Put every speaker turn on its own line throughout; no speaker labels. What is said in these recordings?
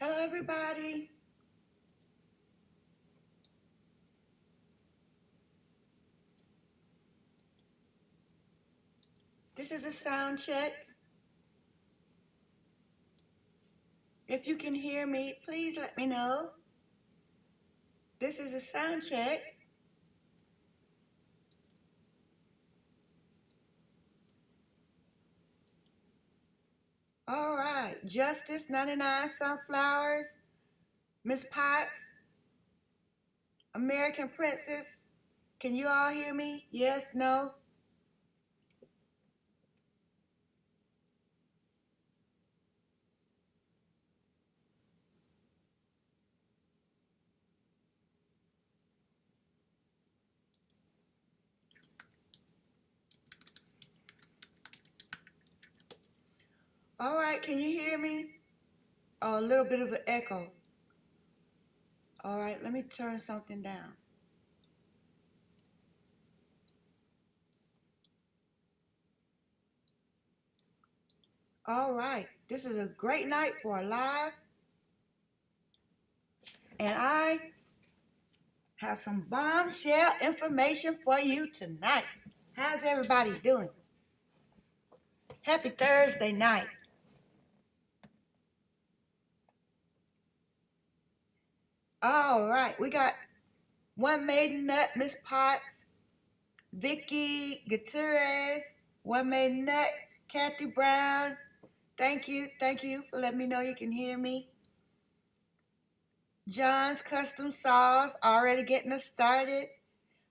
Hello, everybody. This is a sound check. If you can hear me, please let me know. This is a sound check. All right. Justice 99 Sunflowers, Miss Potts, American Princess. Can you all hear me? Yes, no? All right. Can you hear me? Oh, a little bit of an echo. All right. Let me turn something down. All right. This is a great night for a live. And I have some bombshell information for you tonight. How's everybody doing? Happy Thursday night. All right, we got One Maiden Nut, Miss Potts, Vicky Gutierrez, One Maiden Nut, Kathy Brown. Thank you for letting me know you can hear me. John's Custom Saws, already getting us started.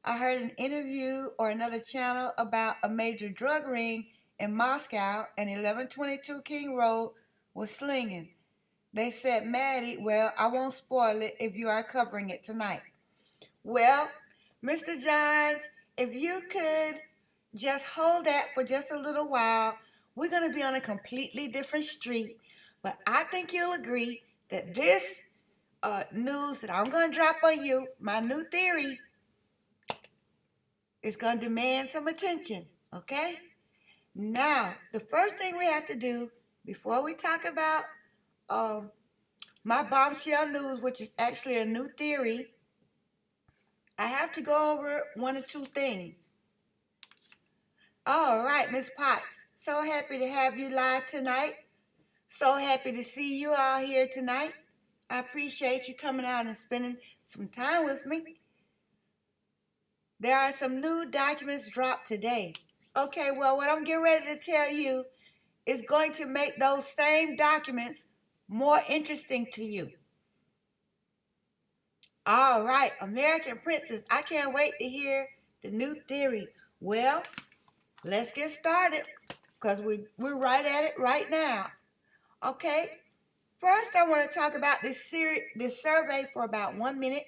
I heard an interview or another channel about a major drug ring in Moscow, and 1122 King Road was slinging. They said, Maddie, well, I won't spoil it if you are covering it tonight. Well, Mr. Johns, if you could just hold that for just a little while, we're going to be on a completely different street. But I think you'll agree that this news that I'm going to drop on you, my new theory, is going to demand some attention, okay? Now, the first thing we have to do before we talk about my bombshell news, which is actually a new theory, I have to go over one or two things. All right, Miss Potts, so happy to have you live tonight. So happy to see you all here tonight. I appreciate you coming out and spending some time with me. There are some new documents dropped today. Okay, well, what I'm getting ready to tell you is going to make those same documents more interesting to you. All right, American Princess, I can't wait to hear the new theory. Well, let's get started because we're right at it right now. Okay, first I want to talk about this survey for about 1 minute.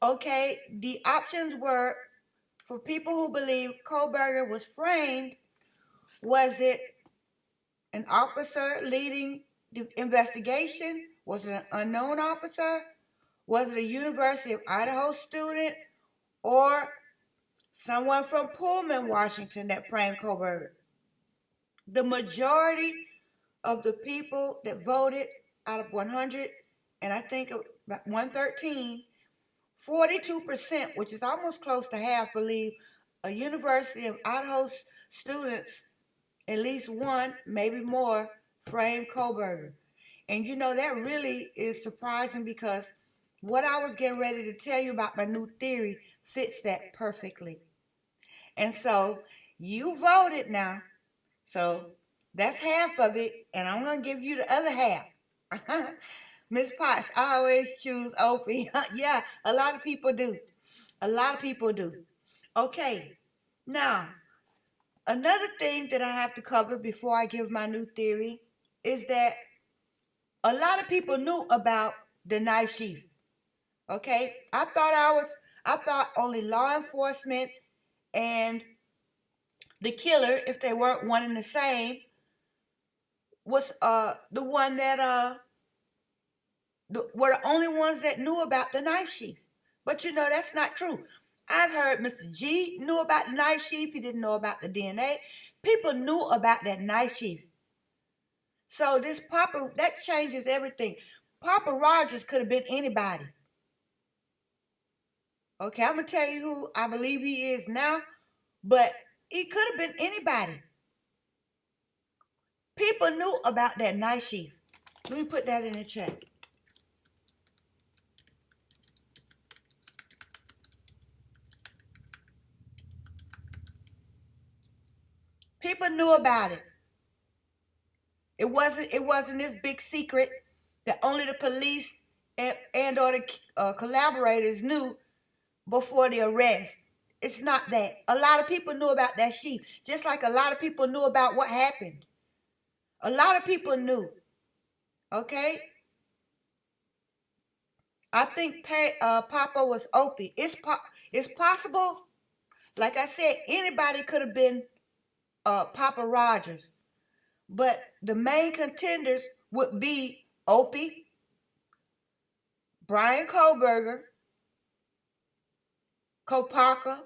Okay, the options were for people who believe Kohberger was framed. Was it an officer leading the investigation? Was it an unknown officer? Was it a University of Idaho student or someone from Pullman, Washington that framed Kohberger? The majority of the people that voted out of 100, and I think about 113, 42%, which is almost close to half, believe a University of Idaho students, at least one, maybe more, framed Kohberger. And you know, that really is surprising because what I was getting ready to tell you about my new theory fits that perfectly. And so you voted now. So that's half of it, and I'm going to give you the other half. Miss Potts, I always choose Opie. Yeah, a lot of people do. A lot of people do. Okay, now, another thing that I have to cover before I give my new theory is that a lot of people knew about the knife sheath. Okay, I thought only law enforcement and the killer, if they weren't one and the same, was the one that were the only ones that knew about the knife sheath. But you know, that's not true. I've heard Mr. G knew about the knife sheath. He didn't know about the DNA. People knew about that knife sheath. So that changes everything. Papa Rogers could have been anybody. Okay, I'm going to tell you who I believe he is now, but he could have been anybody. People knew about that knife sheath. Let me put that in the chat. People knew about it. It wasn't this big secret that only the police and or the collaborators knew before the arrest. It's not that. A lot of people knew about that sheath, just like a lot of people knew about what happened. A lot of people knew. Okay? I think Papa was Opie. It's possible. Like I said, anybody could have been Papa Rogers. But the main contenders would be Opie, Brian Kohberger, Kopaka,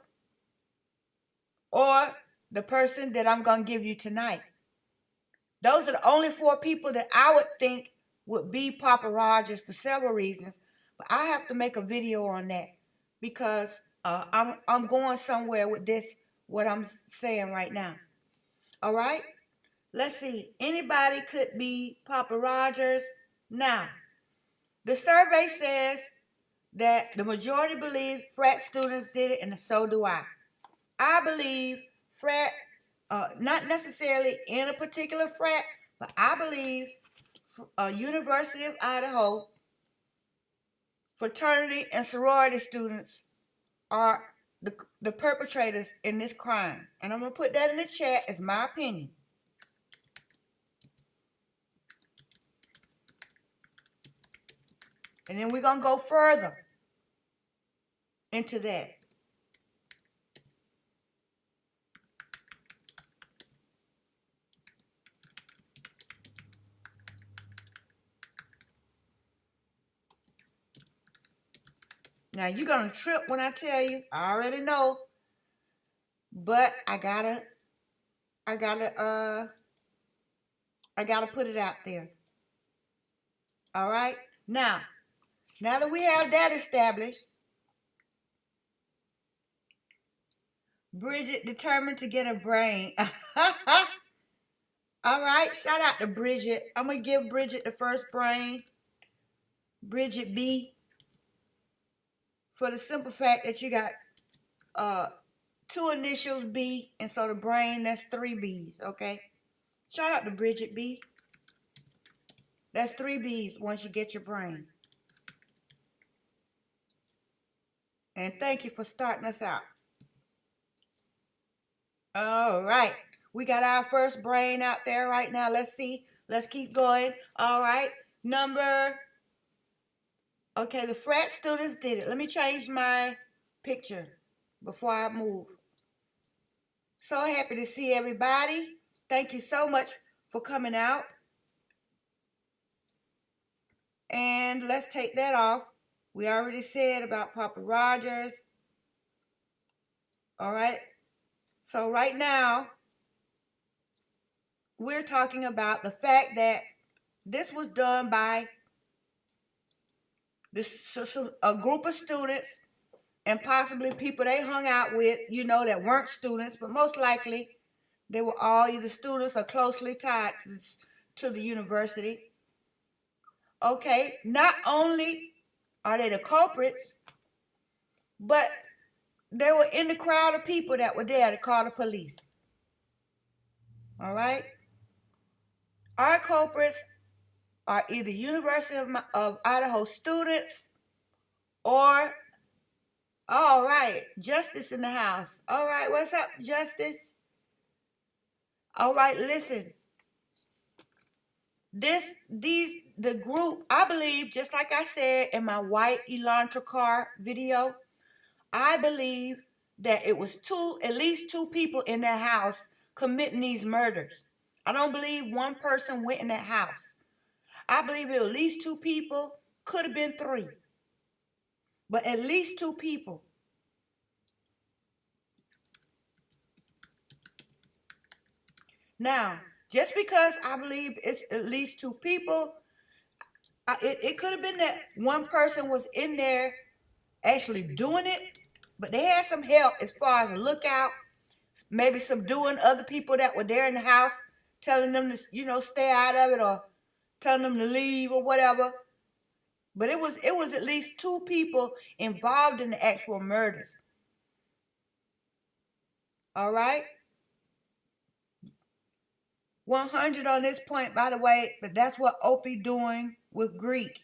or the person that I'm going to give you tonight. Those are the only 4 people that I would think would be Papa Rogers for several reasons. But I have to make a video on that because I'm going somewhere with this, what I'm saying right now. All right? Let's see. Anybody could be Papa Rogers. Now, the survey says that the majority believe frat students did it, and so do I. I believe frat, not necessarily in a particular frat, but I believe University of Idaho fraternity and sorority students are the perpetrators in this crime. And I'm going to put that in the chat as my opinion. And then we're going to go further into that. Now, you're going to trip when I tell you. I already know. But I gotta put it out there. All right? Now that we have that established, Bridget determined to get a brain. All right, shout out to Bridget. I'm going to give Bridget the first brain. Bridget B. For the simple fact that you got 2 initials B, and so the brain, that's 3 B's, okay? Shout out to Bridget B. That's 3 B's once you get your brain. And thank you for starting us out. All right. We got our first brain out there right now. Let's see. Let's keep going. All right. Okay, the frat students did it. Let me change my picture before I move. So happy to see everybody. Thank you so much for coming out. And let's take that off. We already said about Papa Rogers. All right. So right now, we're talking about the fact that this was done by a group of students and possibly people they hung out with, that weren't students, but most likely they were all either students or closely tied to the university. Okay, not only are they the culprits, but they were in the crowd of people that were there to call the police. All right? Our culprits are either University of Idaho students or, all right, Justice in the house. All right, what's up, Justice? All right, listen. The group, I believe, just like I said in my white Elantra car video, I believe that it was at least two people in that house committing these murders. I don't believe one person went in that house. I believe it was at least 2 people, could have been 3, but at least 2 people. Now, just because I believe it's at least 2 people, It could have been that one person was in there actually doing it, but they had some help as far as a lookout, maybe subduing other people that were there in the house, telling them to, stay out of it or telling them to leave or whatever. But it was at least two people involved in the actual murders. All right? 100 on this point, by the way, but that's what Opie doing with Greek.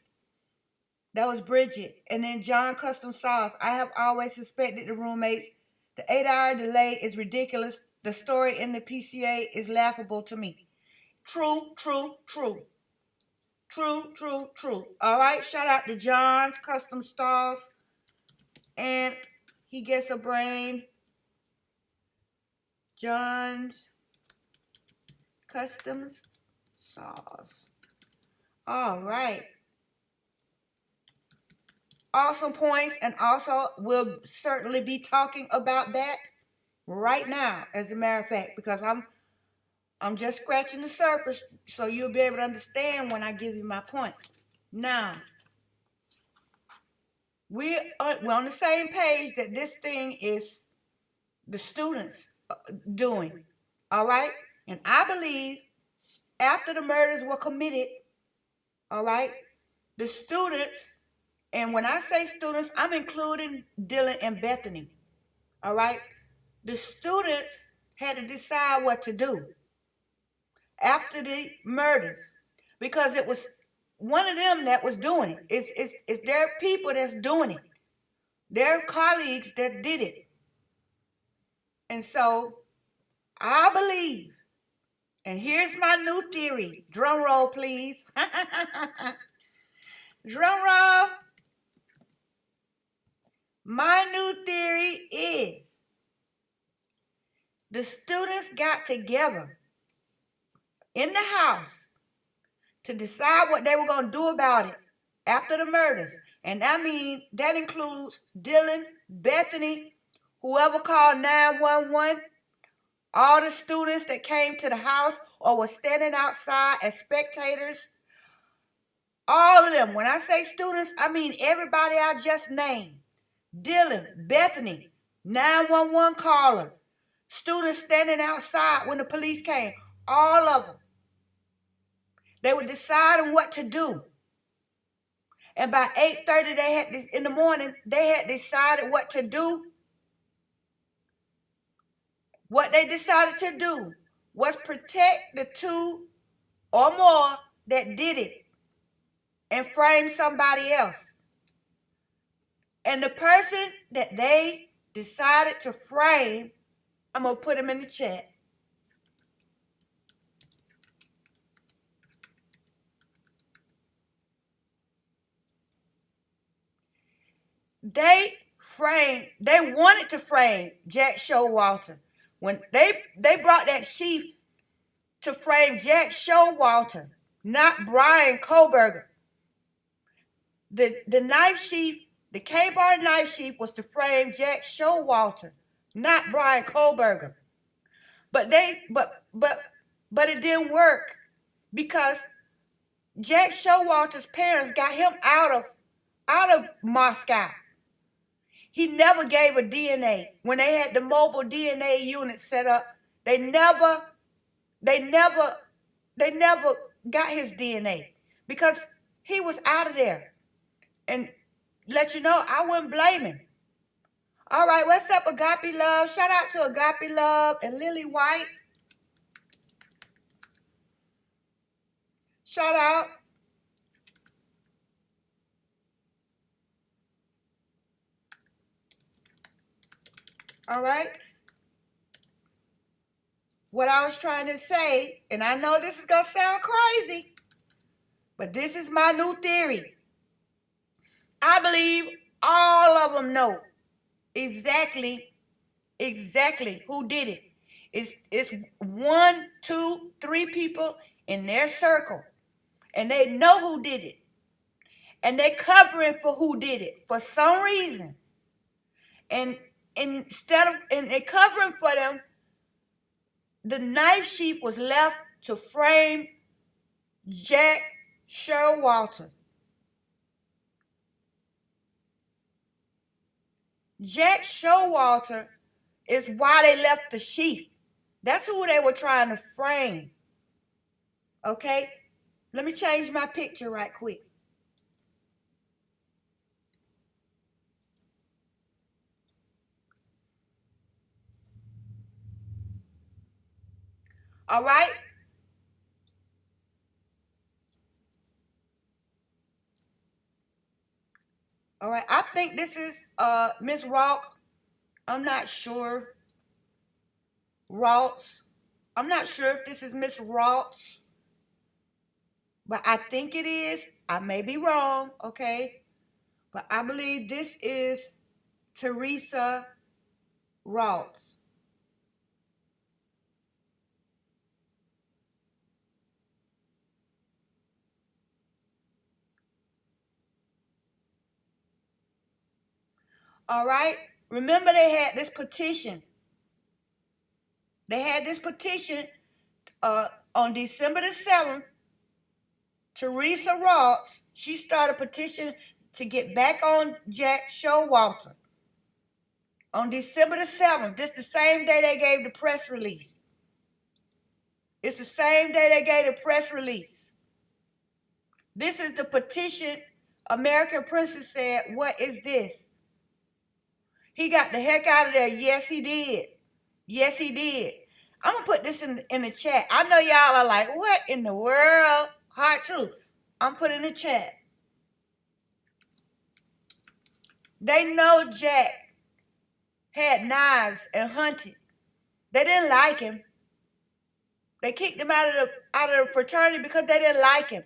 That was Bridget. And then John Custom Sauce. I have always suspected the roommates. The 8-hour delay is ridiculous. The story in the PCA is laughable to me. True, true, true. True, true, true. All right, shout out to John's Custom Sauce. And he gets a brain. John's Custom Sauce. All right. Awesome points, and also we'll certainly be talking about that right now, as a matter of fact, because I'm just scratching the surface, so you'll be able to understand when I give you my point. Now, we're on the same page that this thing is the students doing, all right? And I believe after the murders were committed, all right, the students, and when I say students, I'm including Dylan and Bethany, all right? The students had to decide what to do after the murders, because it was one of them that was doing it. It's their people that's doing it. Their colleagues that did it. And so I believe, and here's my new theory. Drum roll, please. Drum roll. My new theory is the students got together in the house to decide what they were going to do about it after the murders. And I mean, that includes Dylan, Bethany, whoever called 911, all the students that came to the house or were standing outside as spectators. All of them. When I say students, I mean everybody I just named. Dylan, Bethany, 911 caller, students standing outside when the police came, all of them. They were deciding what to do. And by 8:30 in the morning, they had decided what to do. What they decided to do was protect the two or more that did it and frame somebody else. And the person that they decided to frame, I'm going to put him in the chat. They wanted to frame Jack Showalter. When they brought that sheath to frame Jack Showalter, not Brian Kohberger. The knife sheath, the K-bar knife sheath was to frame Jack Showalter, not Brian Kohberger. But it didn't work because Jack Showalter's parents got him out of Moscow. He never gave a DNA. When they had the mobile DNA unit set up, they never got his DNA because he was out of there. And let you know, I wouldn't blame him. All right, what's up, Agape Love? Shout out to Agape Love and Lily White. Shout out. All right. What I was trying to say, and I know this is going to sound crazy, but this is my new theory. I believe all of them know exactly who did it. It's 1, 2, 3 people in their circle, and they know who did it. And they're covering for who did it for some reason. And they're covering for them, the knife sheath was left to frame Jack Showalter. Jack Showalter is why they left the sheath. That's who they were trying to frame. Okay? Let me change my picture right quick. All right? All right. I think this is Miss Rock. I'm not sure. Ross. I'm not sure if this is Miss Ross, but I think it is. I may be wrong, okay? But I believe this is Teresa Ross. All right? Remember they had this petition. They had this petition on December the 7th. Teresa Ross, she started a petition to get back on Jack Showalter. On December the 7th, this is the same day they gave the press release. It's the same day they gave the press release. This is the petition. American Princess said, "What is this?" He got the heck out of there. Yes, he did. Yes, he did. I'm going to put this in the chat. I know y'all are like, what in the world? Hard truth. I'm putting in the chat. They know Jack had knives and hunted. They didn't like him. They kicked him out of the fraternity because they didn't like him.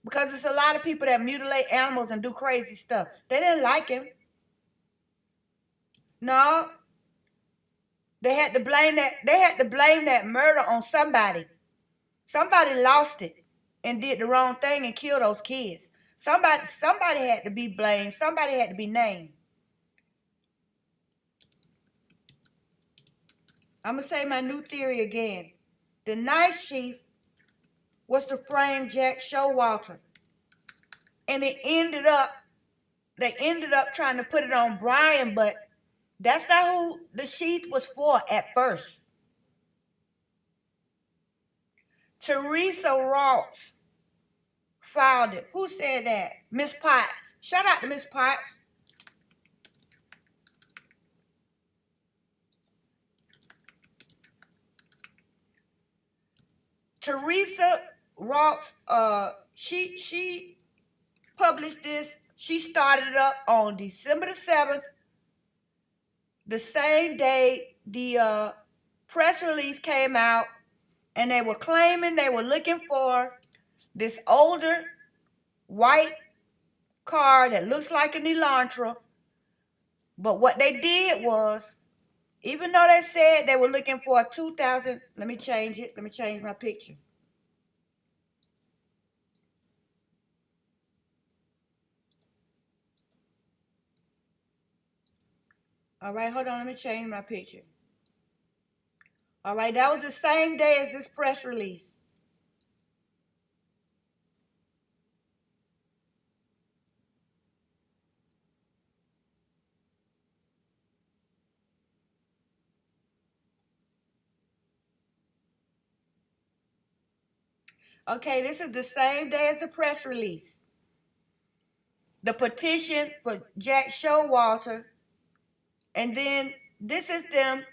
Because it's a lot of people that mutilate animals and do crazy stuff. They didn't like him. No. They had to blame that murder on somebody. Somebody lost it and did the wrong thing and killed those kids. Somebody had to be blamed. Somebody had to be named. I'm going to say my new theory again. The knife sheath was to frame Jack Showalter. And they ended up trying to put it on Brian, but that's not who the sheath was for at first. Teresa Ross filed it. Who said that? Miss Potts. Shout out to Miss Potts. Teresa Ross, she published this. She started it up on December the 7th. The same day the press release came out, and they were claiming they were looking for this older white car that looks like an Elantra. But what they did was, even though they said they were looking for a 2000, let me change it. Let me change my picture. All right, hold on. Let me change my picture. All right, that was the same day as this press release. Okay, this is the same day as the press release. The petition for Jack Showalter. And then this is them.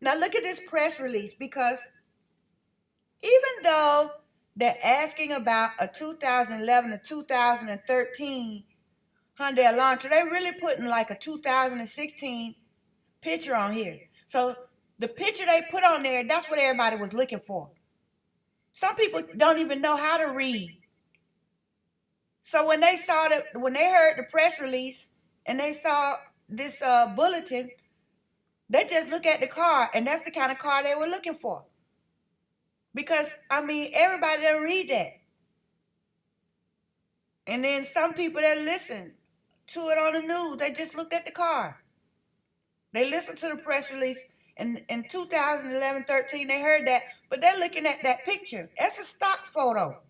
Now look at this press release, because even though they're asking about a 2011 to 2013 Hyundai Elantra, they're really putting like a 2016 picture on here. So the picture they put on there, that's what everybody was looking for. Some people don't even know how to read. So when they heard the press release and they saw this bulletin, they just look at the car, and that's the kind of car they were looking for. Because, I mean, everybody doesn't read that. And then some people that listen to it on the news, they just looked at the car. They listened to the press release. In 2011, 13, they heard that, but they're looking at that picture. That's a stock photo.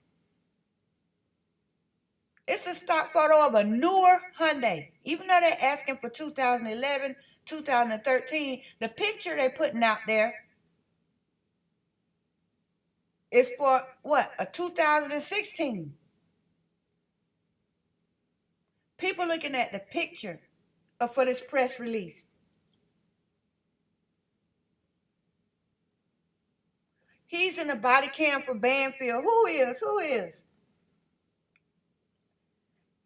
It's a stock photo of a newer Hyundai. Even though they're asking for 2011, 2013, the picture they're putting out there is for what? A 2016. People looking at the picture for this press release. He's in the body cam for Banfield. Who is? Who is?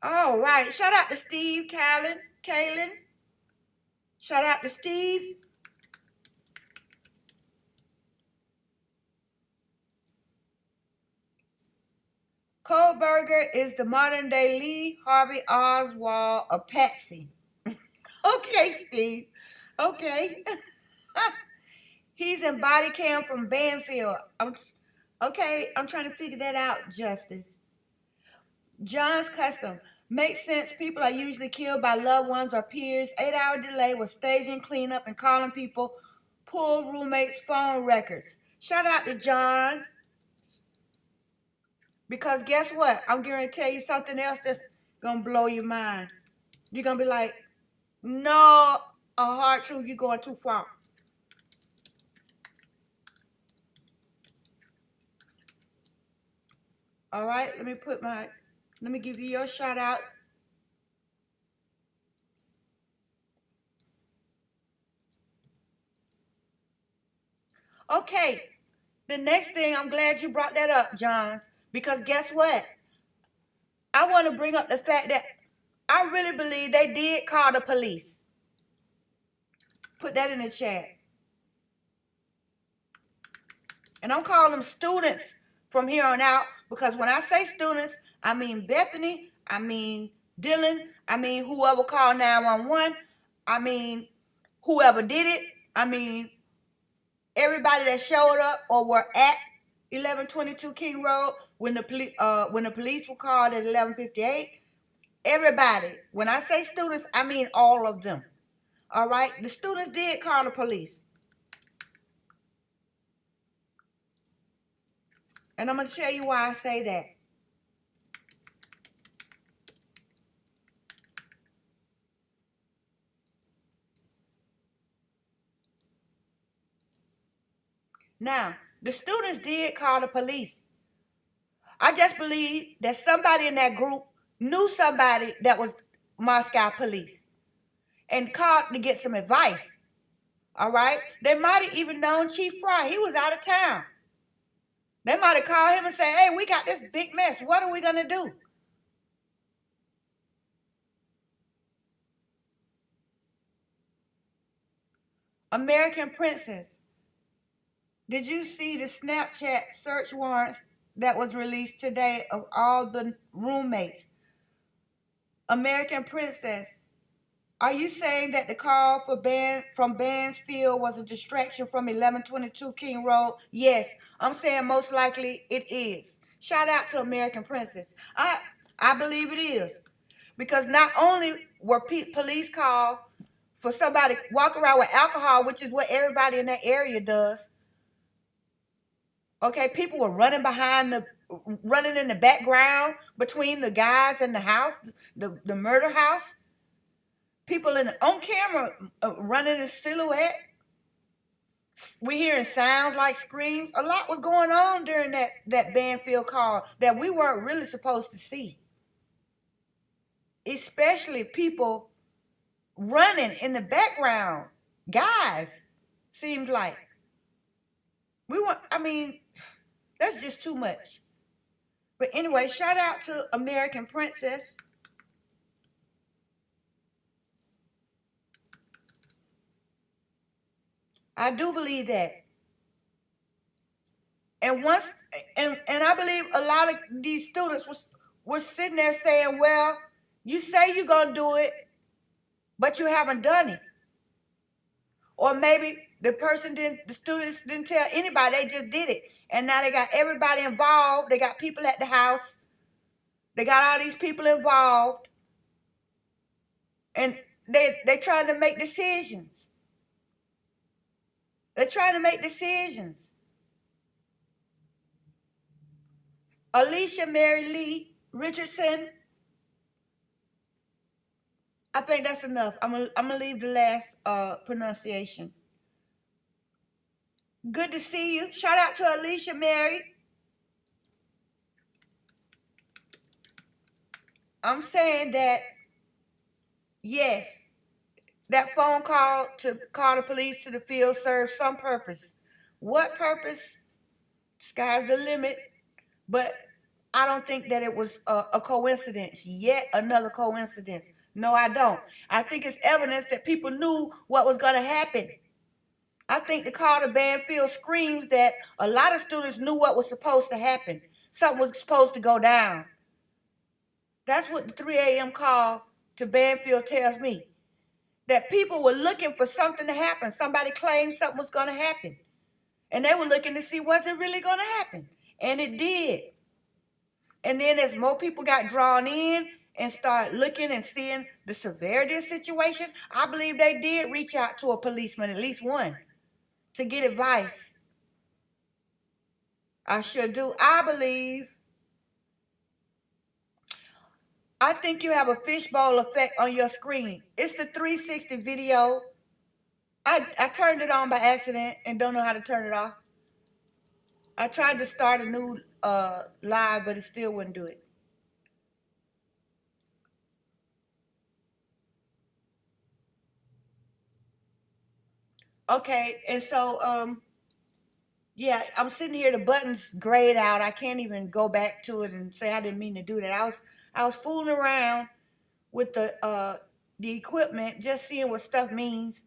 All right. Shout out to Steve Kalen. Shout out to Steve. Kohberger is the modern day Lee Harvey Oswald of Patsy. Okay, Steve. Okay. He's in body cam from Banfield. I'm trying to figure that out, Justice. John's Custom. Makes sense. People are usually killed by loved ones or peers. 8-hour delay with staging, cleanup, and calling people. Pull roommates' phone records. Shout out to John. Because guess what? I'm going to tell you something else that's going to blow your mind. You're going to be like, no, a hard truth, you're going too far. All right, let me give you your shout out. Okay, the next thing, I'm glad you brought that up, John, because guess what? I want to bring up the fact that I really believe they did call the police. Put that in the chat. And I'm calling them students from here on out, because when I say students, I mean Bethany, I mean Dylan, I mean whoever called 911, I mean whoever did it, I mean everybody that showed up or were at 1122 King Road when the police were called at 11:58. Everybody. When I say students, I mean all of them. All right? The students did call the police. And I'm going to tell you why I say that. Now, the students did call the police. I just believe that somebody in that group knew somebody that was Moscow police and called to get some advice. All right? They might have even known Chief Fry. He was out of town. They might have called him and said, hey, we got this big mess. What are we going to do? American Princess. Did you see the Snapchat search warrants that was released today of all the roommates? American Princess, are you saying that the call from Bansfield was a distraction from 1122 King Road? Yes, I'm saying most likely it is. Shout out to American Princess. I believe it is. Because not only were police called for somebody walking around with alcohol, which is what everybody in that area does. Okay, people were running in the background between the guys in the house, the murder house. People on camera running in silhouette. We hearing sounds like screams. A lot was going on during that Banfield call that we weren't really supposed to see. Especially people running in the background. Guys, seemed like. That's just too much. But anyway, shout out to American Princess. I do believe that. And I believe a lot of these students were sitting there saying, well, you say you're going to do it, but you haven't done it. Or maybe the students didn't tell anybody, they just did it. And now they got everybody involved. They got people at the house. They got all these people involved. And they're trying to make decisions. They're trying to make decisions. Alicia Mary Lee Richardson, I think that's enough. I'm gonna leave the last pronunciation. Good to see you. Shout out to Alicia Mary. I'm saying that yes, that phone call to call the police to the field serves some purpose. What purpose? Sky's the limit. But I don't think that it was a coincidence. Yet another coincidence. No, I don't. I think it's evidence that people knew what was going to happen. I think the call to Banfield screams that a lot of students knew what was supposed to happen. Something was supposed to go down. That's what the 3 a.m. call to Banfield tells me. That people were looking for something to happen. Somebody claimed something was going to happen. And they were looking to see, was it really going to happen? And it did. And then as more people got drawn in and started looking and seeing the severity of the situation, I believe they did reach out to a policeman, at least one, to get advice. I sure do. I think you have a fishbowl effect on your screen. It's the 360 video. I turned it on by accident and don't know how to turn it off. I tried to start a new live, but it still wouldn't do it. Okay, and so yeah, I'm sitting here, the button's grayed out. I can't even go back to it and say I didn't mean to do that. I was fooling around with the equipment, just seeing what stuff means.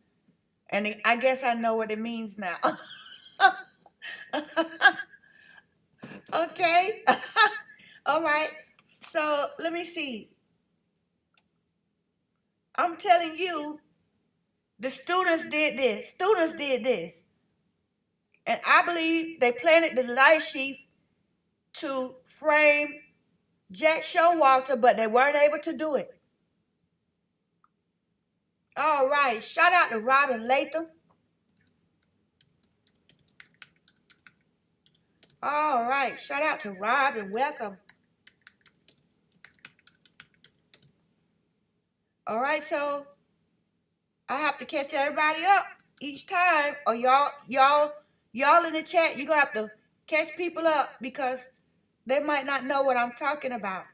And I guess I know what it means now. Okay. All right. So let me see. I'm telling you, the students did this. Students did this. And I believe they planted the light sheath to frame Jack Showalter, but they weren't able to do it. All right. Shout out to Robin Latham. All right. Shout out to Robin. Welcome. All right. So I have to catch everybody up each time, or y'all in the chat, you're gonna have to catch people up because they might not know what I'm talking about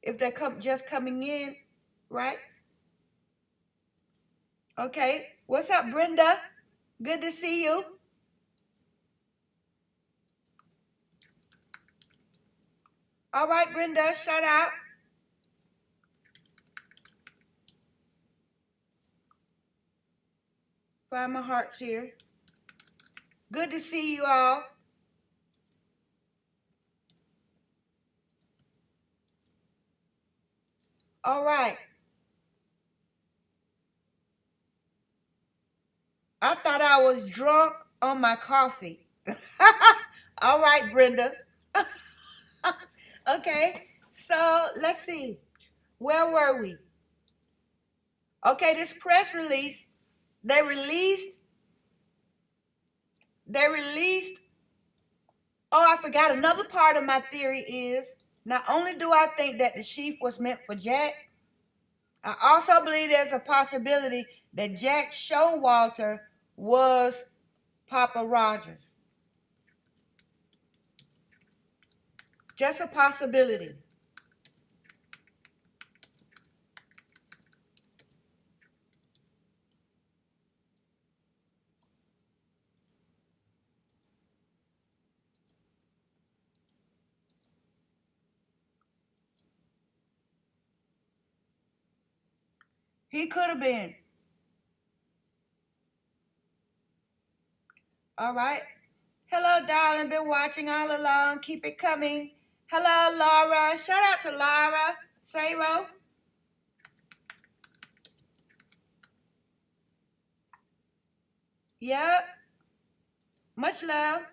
if they're just coming in, right? Okay. What's up, Brenda? Good to see you. All right, Brenda, shout out. Find my hearts here. Good to see you all. All right. I thought I was drunk on my coffee. All right, Brenda. Okay, so let's see. Where were we? Okay, this press release, they released, oh, I forgot another part of my theory is, not only do I think that the sheath was meant for Jack, I also believe there's a possibility that Jack Showalter was Papa Rogers. Just a possibility. He could have been. All right. Hello, darling. Been watching all along. Keep it coming. Hello, Laura. Shout out to Laura. Sabo. Yep. Much love.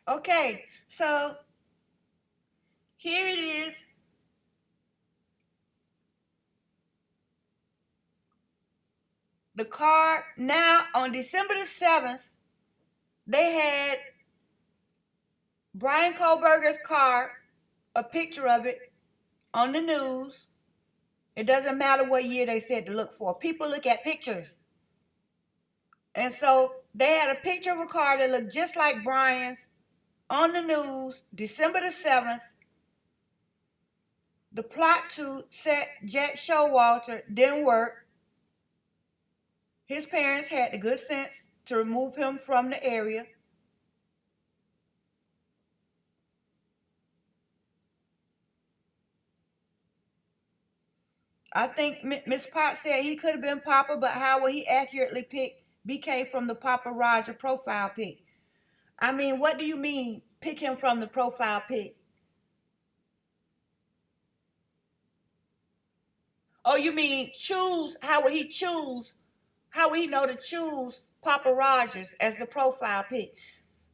Okay, so here it is. the car, now on December the 7th, they had Brian Kohberger's car, a picture of it on the news. It doesn't matter what year they said to look for. People look at pictures. And so they had a picture of a car that looked just like Brian's on the news, December the 7th. The plot to set Jack Showalter didn't work. His parents had the good sense to remove him from the area. I think Miss Potts said he could have been Papa, but how would he accurately pick BK from the Papa Roger profile pic? I mean, what do you mean, pick him from the profile pic? Oh, you mean choose? How would he choose? How would he know to choose Papa Rogers as the profile pic?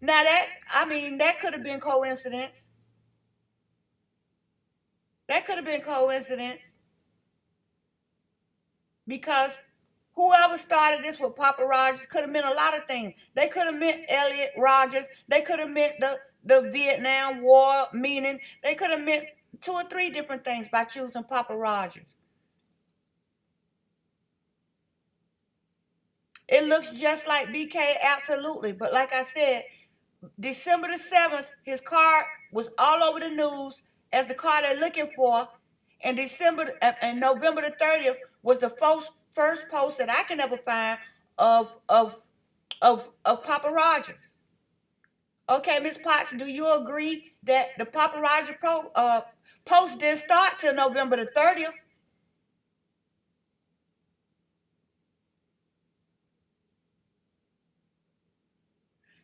Now that could have been coincidence. That could have been coincidence. Because whoever started this with Papa Rogers could have meant a lot of things. They could have meant Elliot Rogers. They could have meant the Vietnam War meaning. They could have meant 2 or 3 different things by choosing Papa Rogers. It looks just like BK, absolutely. But like I said, December the 7th, his car was all over the news as the car they're looking for. And November the 30th was the first post that I can ever find of Papa Rogers. Okay, Miss Potts, do you agree that the Papa Roger post didn't start till November the 30th?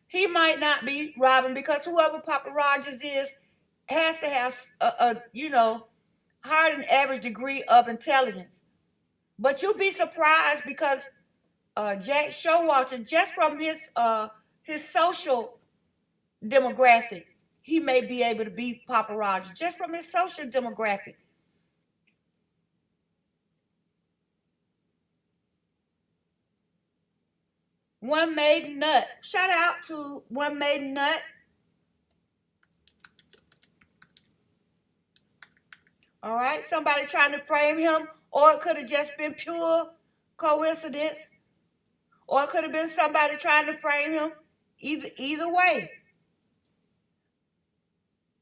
He might not be, Robin, because whoever Papa Rogers is has to have higher than average degree of intelligence. But you'll be surprised because Jack Showalter, just from his social demographic, he may be able to be Papa Roger, just from his social demographic. One Maiden Nut. Shout out to One Maiden Nut. All right, somebody trying to frame him, or it could have just been pure coincidence, or it could have been somebody trying to frame him. Either way.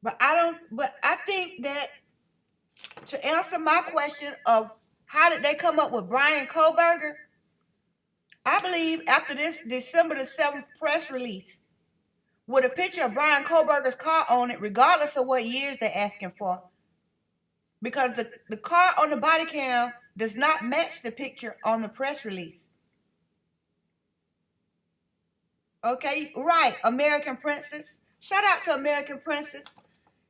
But I think that to answer my question of how did they come up with Brian Kohberger, I believe after this December the 7th press release with a picture of Brian Kohberger's car on it, regardless of what years they're asking for, because the car on the body cam does not match the picture on the press release. Okay, right, American Princess. Shout out to American Princess.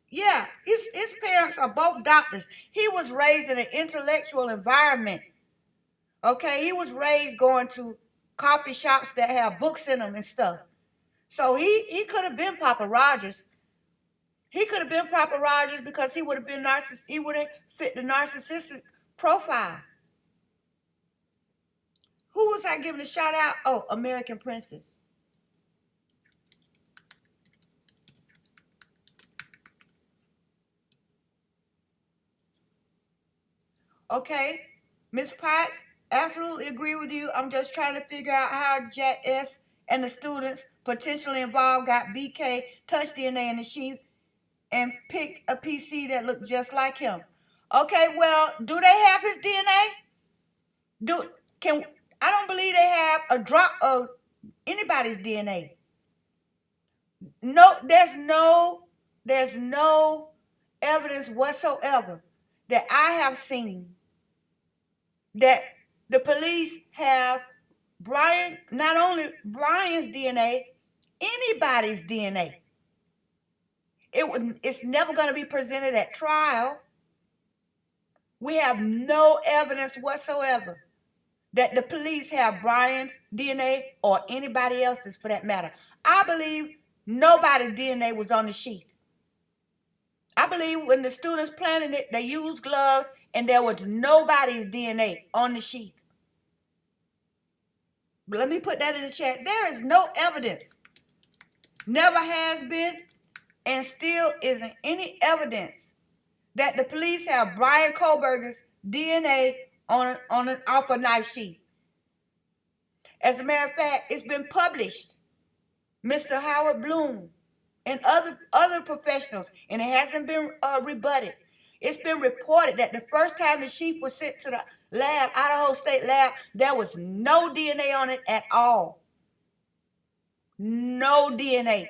Yeah, his parents are both doctors. He was raised in an intellectual environment. Okay, he was raised going to coffee shops that have books in them and stuff. So he could have been Papa Rogers. He could have been Papa Rogers because he would have been he would have fit the narcissistic profile. Who was I giving a shout out? Oh, American Princess. Okay, Miss Potts, absolutely agree with you. I'm just trying to figure out how Jack S. and the students potentially involved got BK touch DNA in the sheath and picked a PC that looked just like him. Okay, well, do they have his DNA? I don't believe they have a drop of anybody's DNA. No, there's no evidence whatsoever that I have seen that the police have not only Brian's DNA, anybody's DNA. It's never going to be presented at trial. We have no evidence whatsoever that the police have Brian's DNA or anybody else's for that matter. I believe nobody's DNA was on the sheet. I believe when the students planted it, they used gloves and there was nobody's DNA on the sheet. Let me put that in the chat. There is no evidence, never has been, and still isn't any evidence that the police have Brian Kohberger's DNA off a knife sheath. As a matter of fact, it's been published. Mr. Howard Bloom and other professionals, and it hasn't been rebutted. It's been reported that the first time the sheath was sent to the lab, Idaho State Lab, there was no DNA on it at all. No DNA.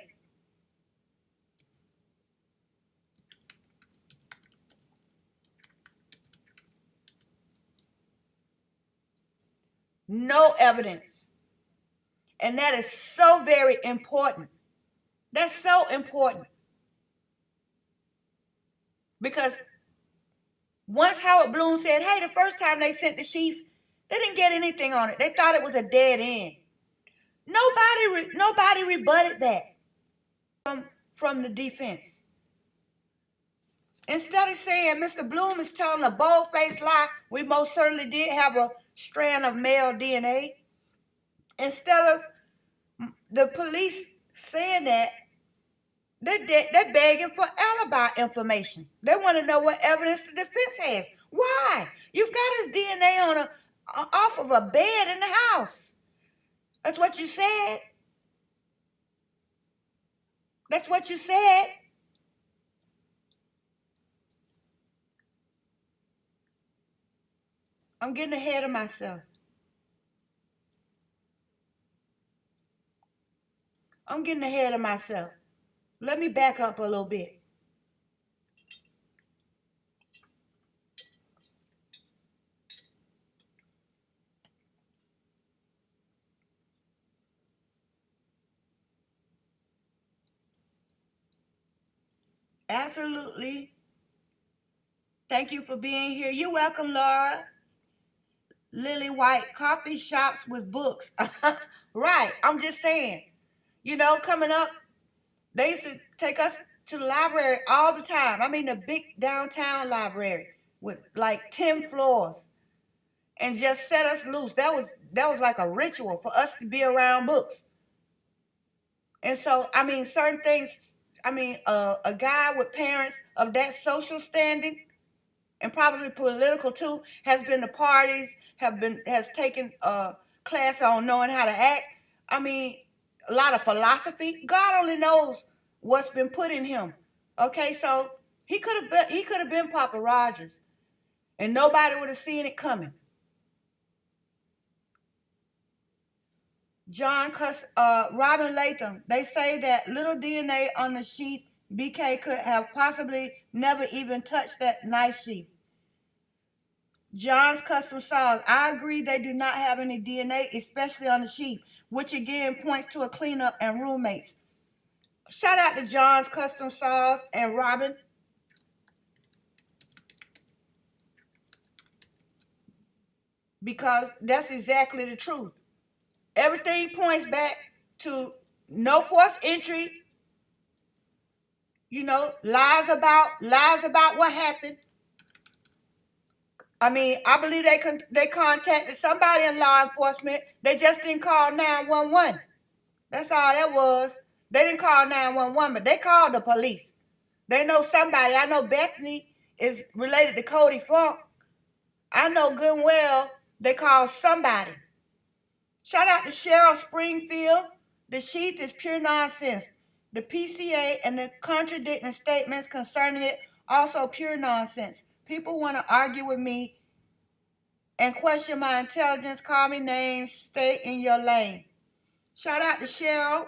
No evidence. And that is so very important. That's so important. Because once Howard Bloom said, hey, the first time they sent the sheath, they didn't get anything on it. They thought it was a dead end. Nobody rebutted that from the defense. Instead of saying Mr. Bloom is telling a bold-faced lie, we most certainly did have a strand of male DNA. Instead of the police saying that, they're begging for alibi information. They want to know what evidence the defense has. Why? You've got his DNA off of a bed in the house. That's what you said. That's what you said. I'm getting ahead of myself. I'm getting ahead of myself. Let me back up a little bit. Absolutely. Thank you for being here. You're welcome, Laura. Lily White, coffee shops with books. Right. I'm just saying. You know, coming up, they used to take us to the library all the time. I mean, the big downtown library with like 10 floors, and just set us loose. That was like a ritual for us to be around books. And so, I mean, certain things, I mean, a guy with parents of that social standing, and probably political too, has been to parties, has taken a class on knowing how to act. I mean, a lot of philosophy. God only knows what's been put in him. Okay, so he could have been Papa Rogers, and nobody would have seen it coming. Robin Latham, they say that little DNA on the sheath, BK could have possibly never even touched that knife sheath. John's Custom Saws, I agree they do not have any DNA, especially on the sheath, which again points to a cleanup and roommates. Shout out to John's Custom Saws and Robin. Because that's exactly the truth. Everything points back to no forced entry, you know, lies about what happened. I mean, I believe they contacted somebody in law enforcement. They just didn't call 911. That's all that was. They didn't call 911, but they called the police. They know somebody. I know Bethany is related to Cody Funk. I know good and well they called somebody. Shout out to Cheryl Springfield. The sheath is pure nonsense. The PCA and the contradicting statements concerning it, also pure nonsense. People want to argue with me and question my intelligence. Call me names. Stay in your lane. Shout out to Cheryl.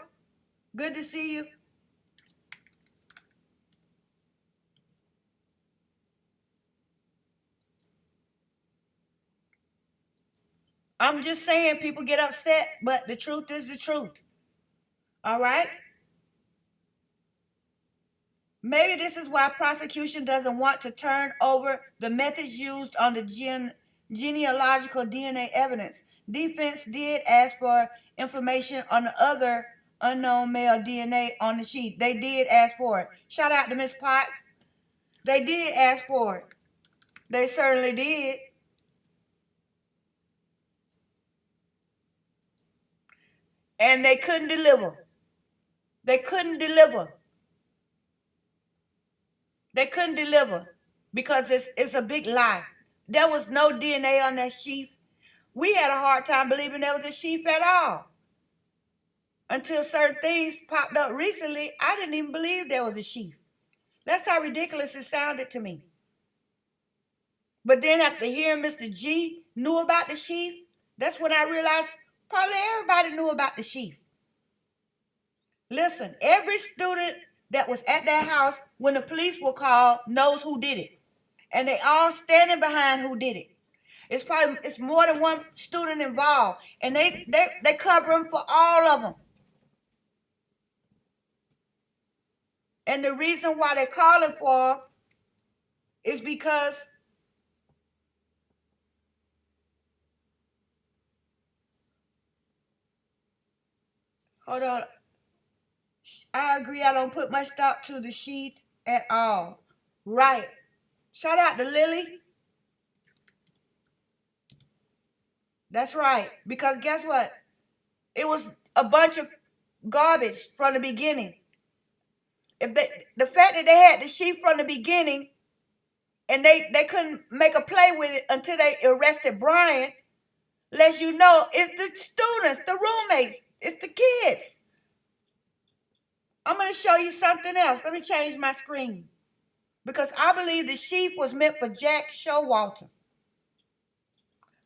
Good to see you. I'm just saying people get upset, but the truth is the truth. All right? Maybe this is why prosecution doesn't want to turn over the methods used on the genealogical DNA evidence. Defense did ask for information on the other unknown male DNA on the sheet. They did ask for it. Shout out to Miss Potts. They did ask for it. They certainly did. And they couldn't deliver. They couldn't deliver. They couldn't deliver because it's a big lie. There was no DNA on that sheath. We had a hard time believing there was a sheath at all. Until certain things popped up recently, I didn't even believe there was a sheath. That's how ridiculous it sounded to me. But then after hearing Mr. G knew about the sheath, that's when I realized probably everybody knew about the sheath. Listen, every student that was at that house when the police were called knows who did it. And they all standing behind who did it. It's more than one student involved. And they cover them for all of them. And the reason why they're calling for them is because hold on. I agree. I don't put much thought to the sheath at all. Right. Shout out to Lily. That's right. Because guess what? It was a bunch of garbage from the beginning. The fact that they had the sheath from the beginning and they couldn't make a play with it until they arrested Brian lets you know it's the students, the roommates, it's the kids. I'm going to show you something else. Let me change my screen. Because I believe the sheath was meant for Jack Showalter.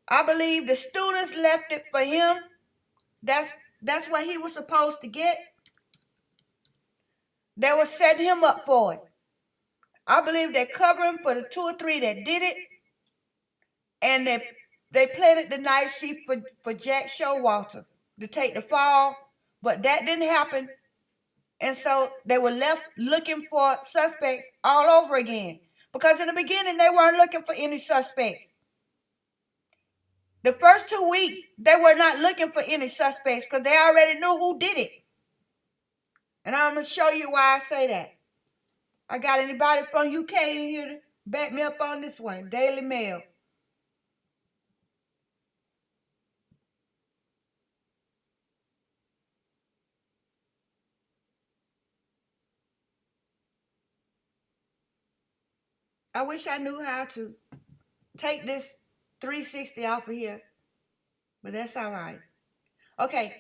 I believe the students left it for him. That's what he was supposed to get. They were setting him up for it. I believe they covered him for the 2 or 3 that did it. And they planted the knife sheath for Jack Showalter to take the fall. But that didn't happen. And so they were left looking for suspects all over again. Because in the beginning, they weren't looking for any suspects. The first 2 weeks, they were not looking for any suspects because they already knew who did it. And I'm going to show you why I say that. I got anybody from UK in here to back me up on this one. Daily Mail. I wish I knew how to take this 360 off of here. But that's all right. Okay.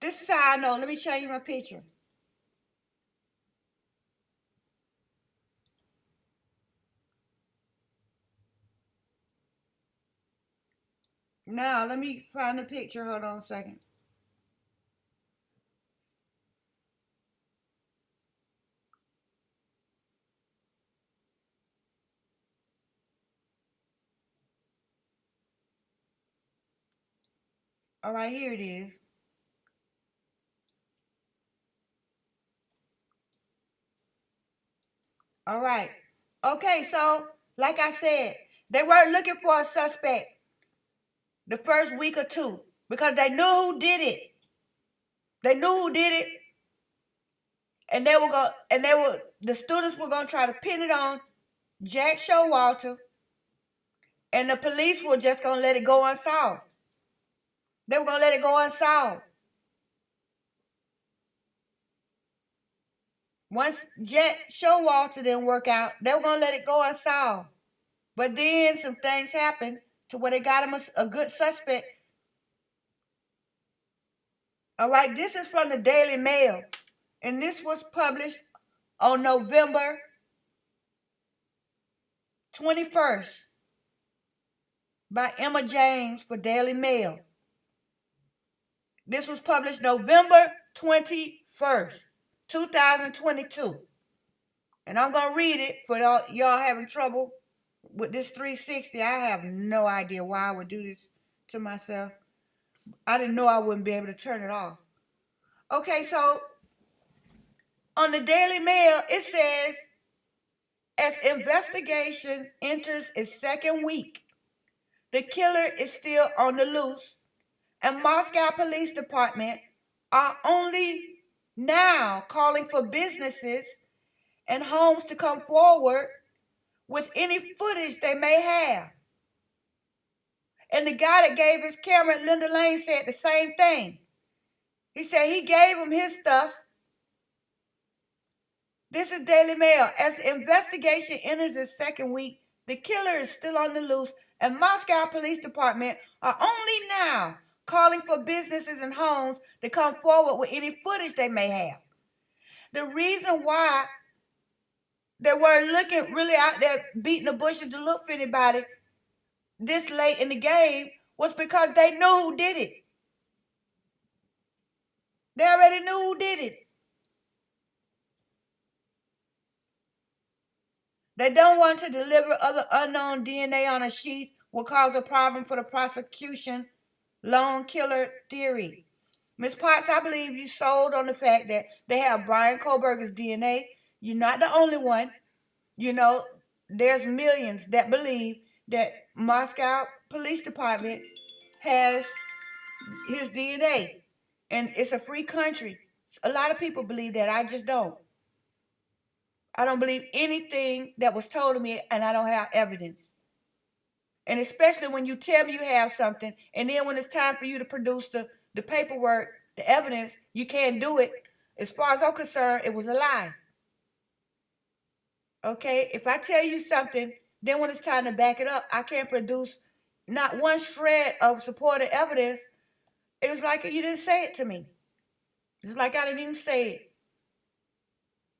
This is how I know. Let me change my picture. Now, let me find the picture. Hold on a second. All right, here it is. All right. Okay, so like I said, they weren't looking for a suspect the first week or 2 because they knew who did it. They knew who did it, and the students were gonna try to pin it on Jack Showalter, and the police were just gonna let it go unsolved. They were gonna let it go unsolved. Once Jack Showalter didn't work out, they were gonna let it go unsolved. But then some things happened to where they got him a good suspect. All right, this is from the Daily Mail, and this was published on November 21st by Emma James for Daily Mail. This was published November 21st, 2022. And I'm going to read it for y'all having trouble with this 360. I have no idea why I would do this to myself. I didn't know I wouldn't be able to turn it off. Okay, so on the Daily Mail, it says, as investigation enters its 2nd week, the killer is still on the loose, and Moscow Police Department are only now calling for businesses and homes to come forward with any footage they may have. And the guy that gave his camera, Linda Lane, said the same thing. He said he gave him his stuff. This is Daily Mail. As the investigation enters its second week, the killer is still on the loose, and Moscow Police Department are only now calling for businesses and homes to come forward with any footage they may have. The reason why they weren't looking really out there beating the bushes to look for anybody this late in the game was because they knew who did it. They already knew who did it. They don't want to deliver other unknown DNA on a sheath will cause a problem for the prosecution lone killer theory. Ms. Potts, I believe you sold on the fact that they have Brian Kohberger's DNA. You're not the only one. You know, there's millions that believe that Moscow Police Department has his DNA. And it's a free country. A lot of people believe that. I just don't. I don't believe anything that was told to me, and I don't have evidence. And especially when you tell me you have something, and then when it's time for you to produce the paperwork, the evidence, you can't do it. As far as I'm concerned, it was a lie. Okay? If I tell you something, then when it's time to back it up, I can't produce not one shred of supporting evidence. It was like you didn't say it to me. It's like I didn't even say it.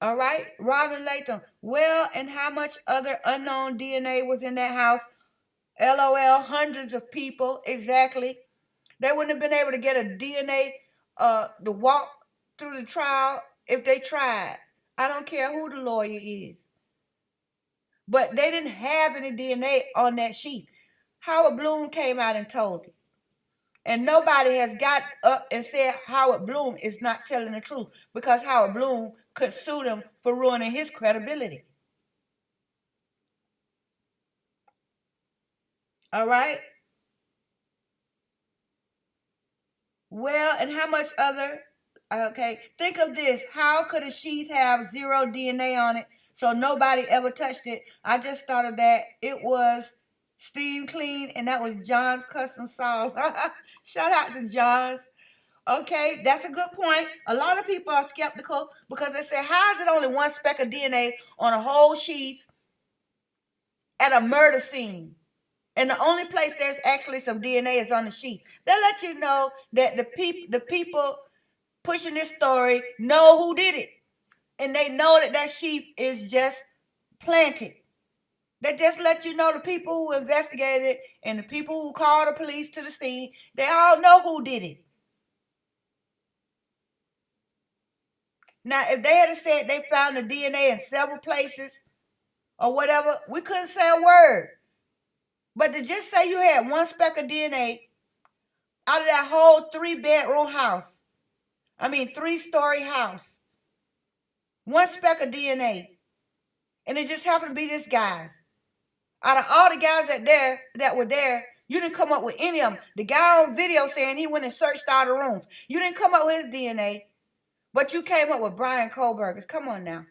All right, Robin Latham. Well, and how much other unknown DNA was in that house? LOL, hundreds of people, exactly. They wouldn't have been able to get a DNA to walk through the trial if they tried. I don't care who the lawyer is. But they didn't have any DNA on that sheet. Howard Bloom came out and told it. And nobody has got up and said Howard Bloom is not telling the truth because Howard Bloom could sue them for ruining his credibility. All right? Well, and how much other? Okay, think of this. How could a sheath have zero DNA on it so nobody ever touched it? I just thought of that. It was steam clean, and that was John's custom sauce. Shout out to John's. Okay, that's a good point. A lot of people are skeptical because they say, how is it only one speck of DNA on a whole sheath at a murder scene? And the only place there's actually some DNA is on the sheath. They let you know that the people pushing this story know who did it. And they know that sheath is just planted. They just let you know the people who investigated it and the people who called the police to the scene, they all know who did it. Now, if they had said they found the DNA in several places or whatever, we couldn't say a word. But to just say you had one speck of DNA out of that whole 3-bedroom house, 3-story house, one speck of DNA, and it just happened to be this guy's. Out of all the guys that were there, you didn't come up with any of them. The guy on video saying he went and searched all the rooms. You didn't come up with his DNA, but you came up with Brian Kohberger's. Come on now.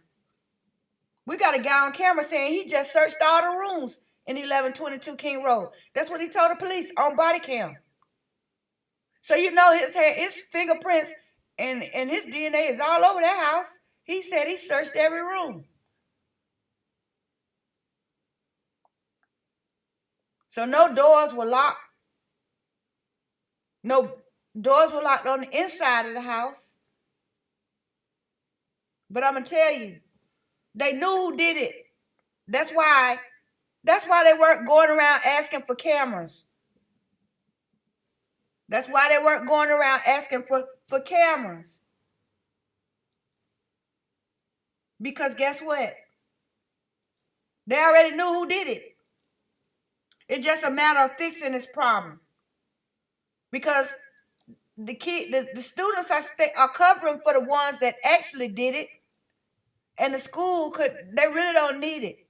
We got a guy on camera saying he just searched all the rooms in 1122 King Road. That's what he told the police on body cam. So you know his fingerprints and his DNA is all over that house. He said he searched every room. So no doors were locked. No doors were locked on the inside of the house. But I'm going to tell you, they knew who did it. That's why they weren't going around asking for cameras. That's why they weren't going around asking for cameras. Because guess what? They already knew who did it. It's just a matter of fixing this problem. Because the students are covering for the ones that actually did it. And the school they really don't need it.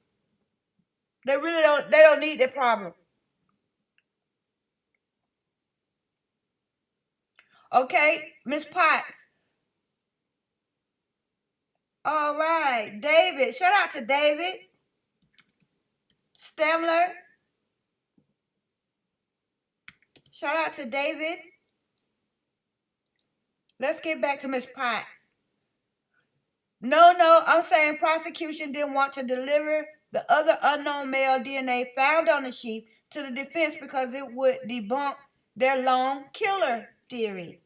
They don't need that problem. Okay, Miss Potts. All right, David. Shout out to David Stemler. Shout out to David. Let's get back to Miss Pikes. No, I'm saying prosecution didn't want to deliver the other unknown male DNA found on the sheath to the defense because it would debunk their lone killer theory.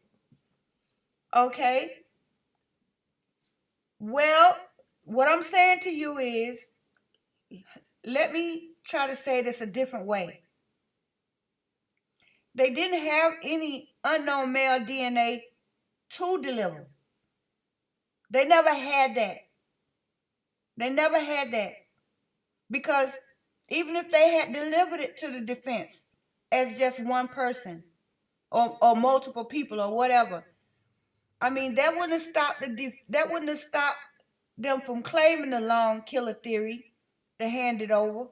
Okay? Well, what I'm saying to you is, let me try to say this a different way. They didn't have any unknown male DNA to deliver. They never had that. They never had that. Because even if they had delivered it to the defense as just one person or multiple people or whatever, I mean, that wouldn't have stopped them from claiming the lone killer theory to hand it over.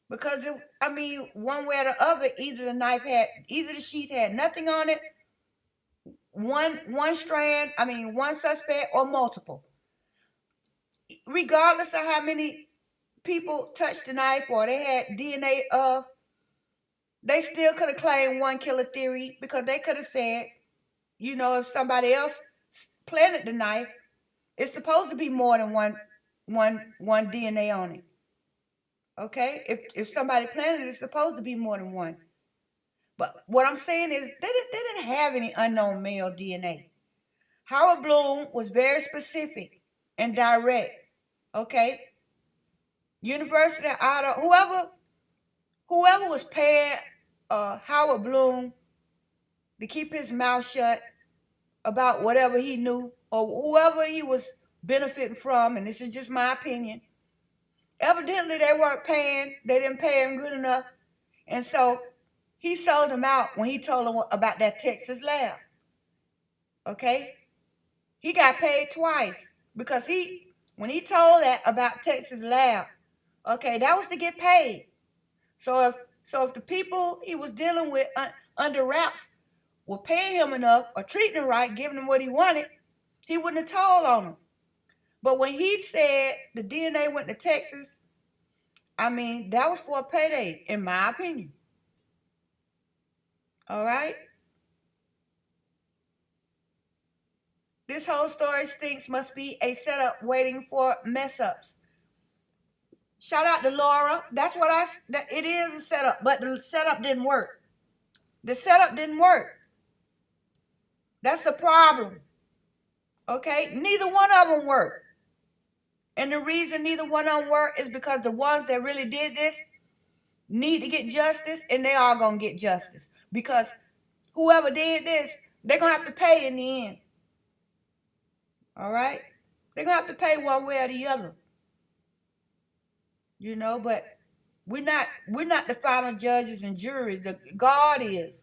Because one way or the other, either the sheath had nothing on it, one suspect or multiple. Regardless of how many people touched the knife or they had DNA of, they still could have claimed one killer theory because they could have said, if somebody else planted the knife, it's supposed to be more than one DNA on it. Okay? If somebody planted it, it's supposed to be more than one. But what I'm saying is they didn't have any unknown male DNA. Howard Bloom was very specific and direct. Okay? University of Idaho, whoever was paying Howard Bloom to keep his mouth shut about whatever he knew or whoever he was benefiting from, and this is just my opinion, evidently they didn't pay him good enough, and so he sold them out when he told them about that Texas lab. Okay? He got paid twice because when he told that about Texas lab, okay, that was to get paid. So if the people he was dealing with under wraps were paying him enough or treating him right, giving him what he wanted, he wouldn't have told on him. But when he said the DNA went to Texas, that was for a payday, in my opinion. All right? This whole story stinks. Must be a setup waiting for mess ups. Shout out to Laura. That's what it is a setup, but the setup didn't work. The setup didn't work. That's the problem. Okay? Neither one of them worked. And the reason neither one of them worked is because the ones that really did this need to get justice, and they are going to get justice. Because whoever did this, they're going to have to pay in the end. All right? They're going to have to pay one way or the other. But we're not the final judges and juries. God is.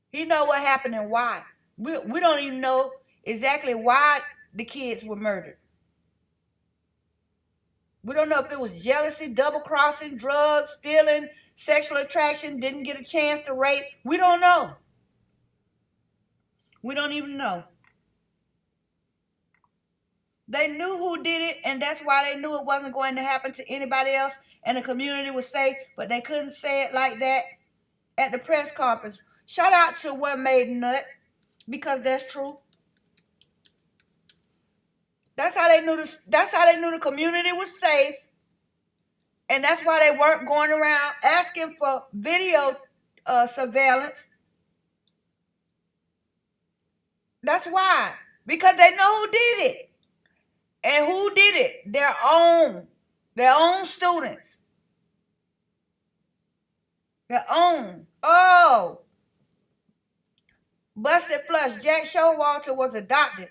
He know what happened and why. We don't even know exactly why the kids were murdered. We don't know if it was jealousy, double-crossing, drugs, stealing, sexual attraction, didn't get a chance to rape. We don't know. We don't even know. They knew who did it, and that's why they knew it wasn't going to happen to anybody else, and the community was safe, but they couldn't say it like that at the press conference. Shout out to One Made Nut, because that's true. That's how they knew the community was safe, and that's why they weren't going around asking for video surveillance. That's why, because they know who did it. And who did it? Their own students. Their own. Oh. Busted Flush. Jack Showalter was adopted.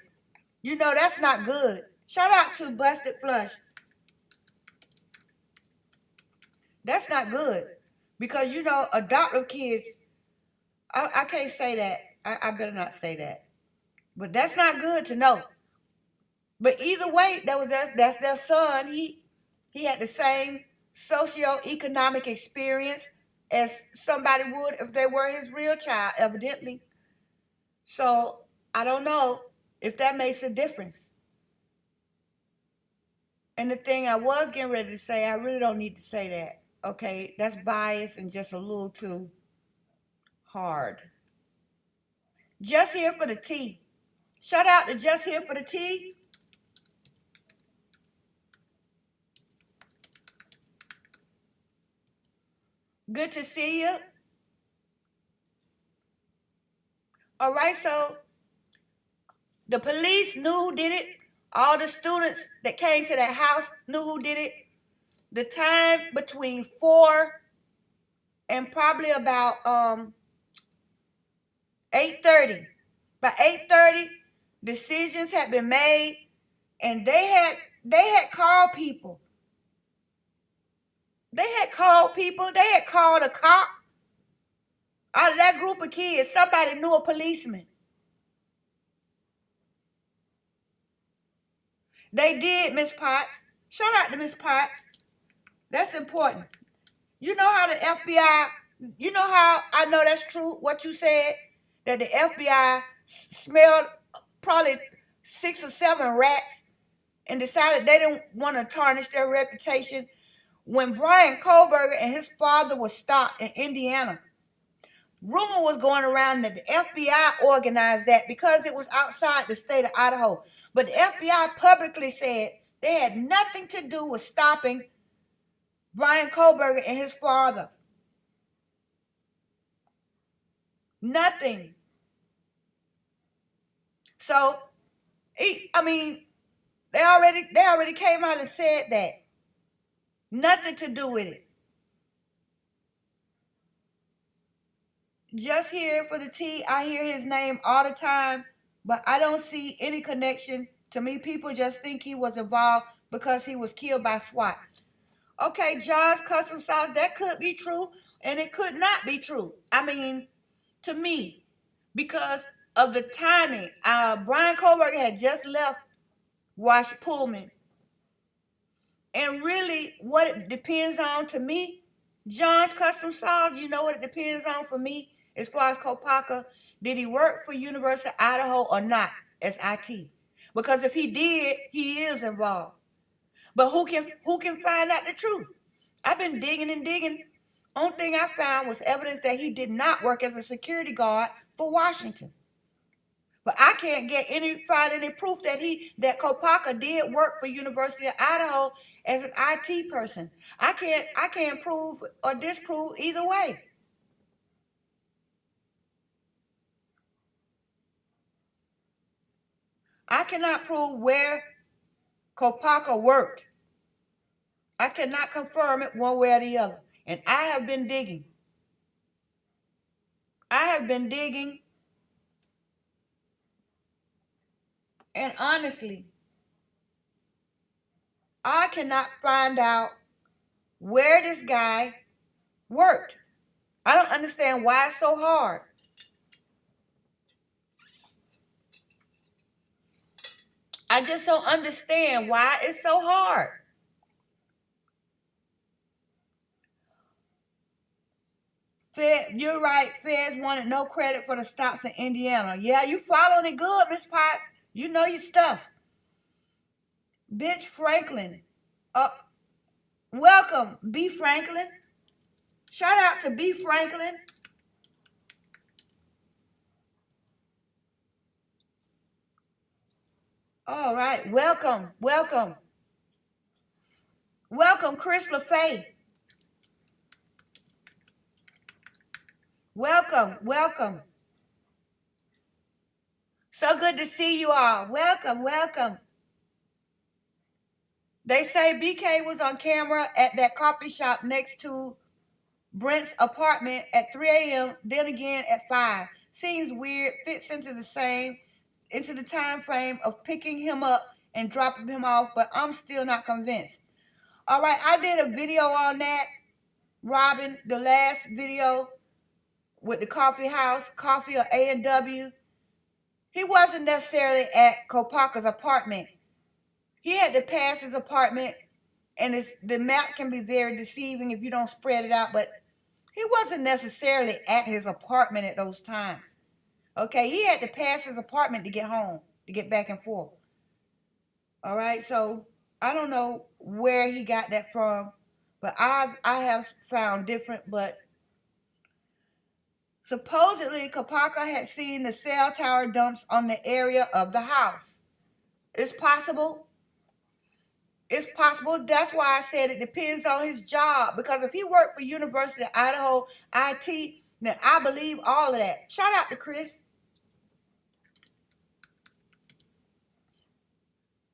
That's not good. Shout out to Busted Flush. That's not good. Because, adoptive kids, I can't say that. I better not say that. But that's not good to know. But either way, that's their son. He had the same socioeconomic experience as somebody would if they were his real child, evidently. So I don't know if that makes a difference. And the thing I was getting ready to say, I really don't need to say that. Okay, that's biased and just a little too hard. Just here for the tea. Shout out to Just Here for the Tea. Good to see you. All right, so the police knew who did it. All the students that came to that house knew who did it. The time between 4 and probably about 8:30. By 8:30, decisions had been made, and they had called people. They had called people. They had called a cop. Out of that group of kids, somebody knew a policeman. They did, Miss Potts. Shout out to Miss Potts. That's important. You know how the FBI, you know how I know that's true, what you said? That the FBI smelled probably 6 or 7 rats and decided they didn't want to tarnish their reputation. When Brian Kohberger and his father was stopped in Indiana, rumor was going around that the FBI organized that because it was outside the state of Idaho. But the FBI publicly said they had nothing to do with stopping Brian Kohberger and his father. Nothing. So, I mean, they already came out and said that. Nothing to do with it. Just Here for the Tea. I hear his name all the time, but I don't see any connection. To me, people just think he was involved because he was killed by SWAT. Okay, John's custom sauce, that could be true, and it could not be true. I mean, to me, because of the timing. Brian Kohberger had just left Pullman. And really, what it depends on to me, John's custom sauce, you know what it depends on for me as far as Kohberger? Did he work for University of Idaho or not as IT? Because if he did, he is involved. But who can find out the truth? I've been digging and digging. Only thing I found was evidence that he did not work as a security guard for Washington. But I can't find any proof that Kohberger did work for University of Idaho as an IT person. I can't prove or disprove either way. I cannot prove where Kohberger worked. I cannot confirm it one way or the other. And I have been digging. And honestly, I cannot find out where this guy worked. I don't understand why it's so hard. I just don't understand why it's so hard. You're right. Feds wanted no credit for the stops in Indiana. Yeah, you following it good, Miss Potts. You know your stuff. Bitch Franklin. Welcome, B. Franklin. Shout out to B. Franklin. All right. Welcome. Welcome, Chris LaFay. Welcome. So good to see you all. Welcome. They say BK was on camera at that coffee shop next to Brent's apartment at 3 a.m., then again at 5. Seems weird, fits into the time frame of picking him up and dropping him off, but I'm still not convinced. All right, I did a video on that, Robin, the last video with the coffee house, coffee or A&W. He wasn't necessarily at Kohberger's apartment. He had to pass his apartment, and the map can be very deceiving if you don't spread it out, but he wasn't necessarily at his apartment at those times. Okay, he had to pass his apartment to get home, to get back and forth. All right, so I don't know where he got that from, but I have found different, but Supposedly, Kohberger had seen the cell tower dumps on the area of the house. It's possible. It's possible. That's why I said it depends on his job. Because if he worked for University of Idaho IT, then I believe all of that. Shout out to Chris.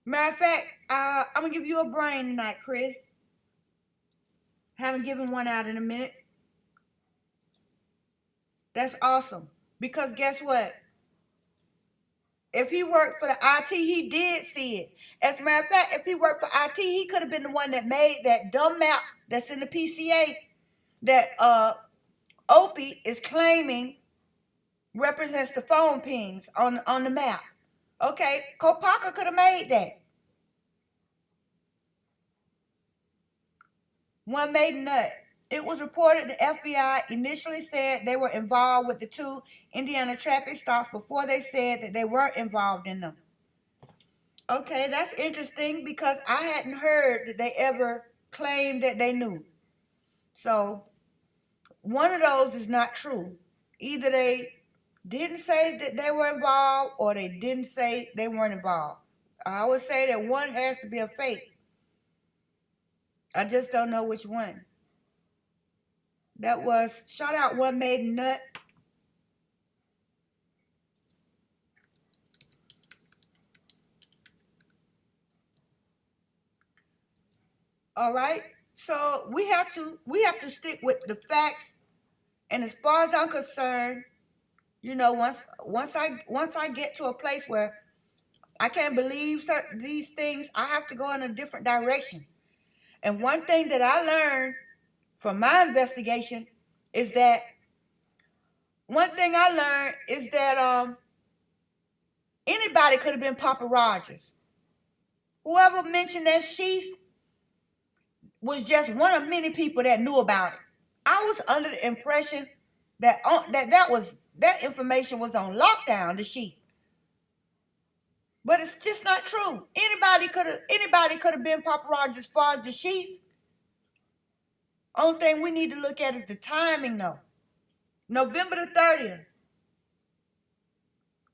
Matter of fact, I'm going to give you a brain tonight, Chris. Haven't given one out in a minute. That's awesome. Because guess what? If he worked for the IT, he did see it. As a matter of fact, if he worked for IT, he could have been the one that made that dumb map that's in the PCA that Opie is claiming represents the phone pings on the map. Okay, Kohberger could have made that. One made a nut. It was reported the FBI initially said they were involved with the 2 Indiana traffic stops before they said that they weren't involved in them. Okay, that's interesting because I hadn't heard that they ever claimed that they knew. So, one of those is not true. Either they didn't say that they were involved or they didn't say they weren't involved. I would say that one has to be a fake. I just don't know which one. That was, shout out One Made Nut. All right. So we have to stick with the facts. And as far as I'm concerned, you know, once I get to a place where I can't believe these things, I have to go in a different direction. And one thing that I learned from my investigation is that anybody could have been Papa Rogers. Whoever mentioned that sheath was just one of many people that knew about it. I was under the impression that that information was on lockdown, the sheath. But it's just not true. Anybody could have been Papa Rogers as far as the sheath. Only thing we need to look at is the timing, though. November the 30th.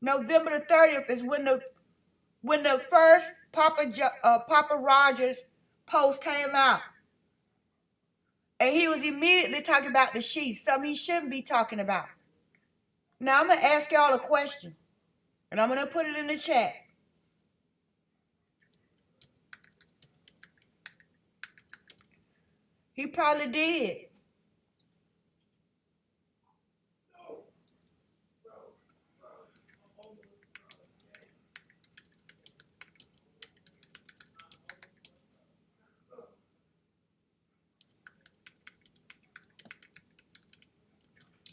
November the 30th is when the first Papa Rogers post came out. And he was immediately talking about the sheath, something he shouldn't be talking about. Now I'm going to ask y'all a question. And I'm going to put it in the chat. He probably did.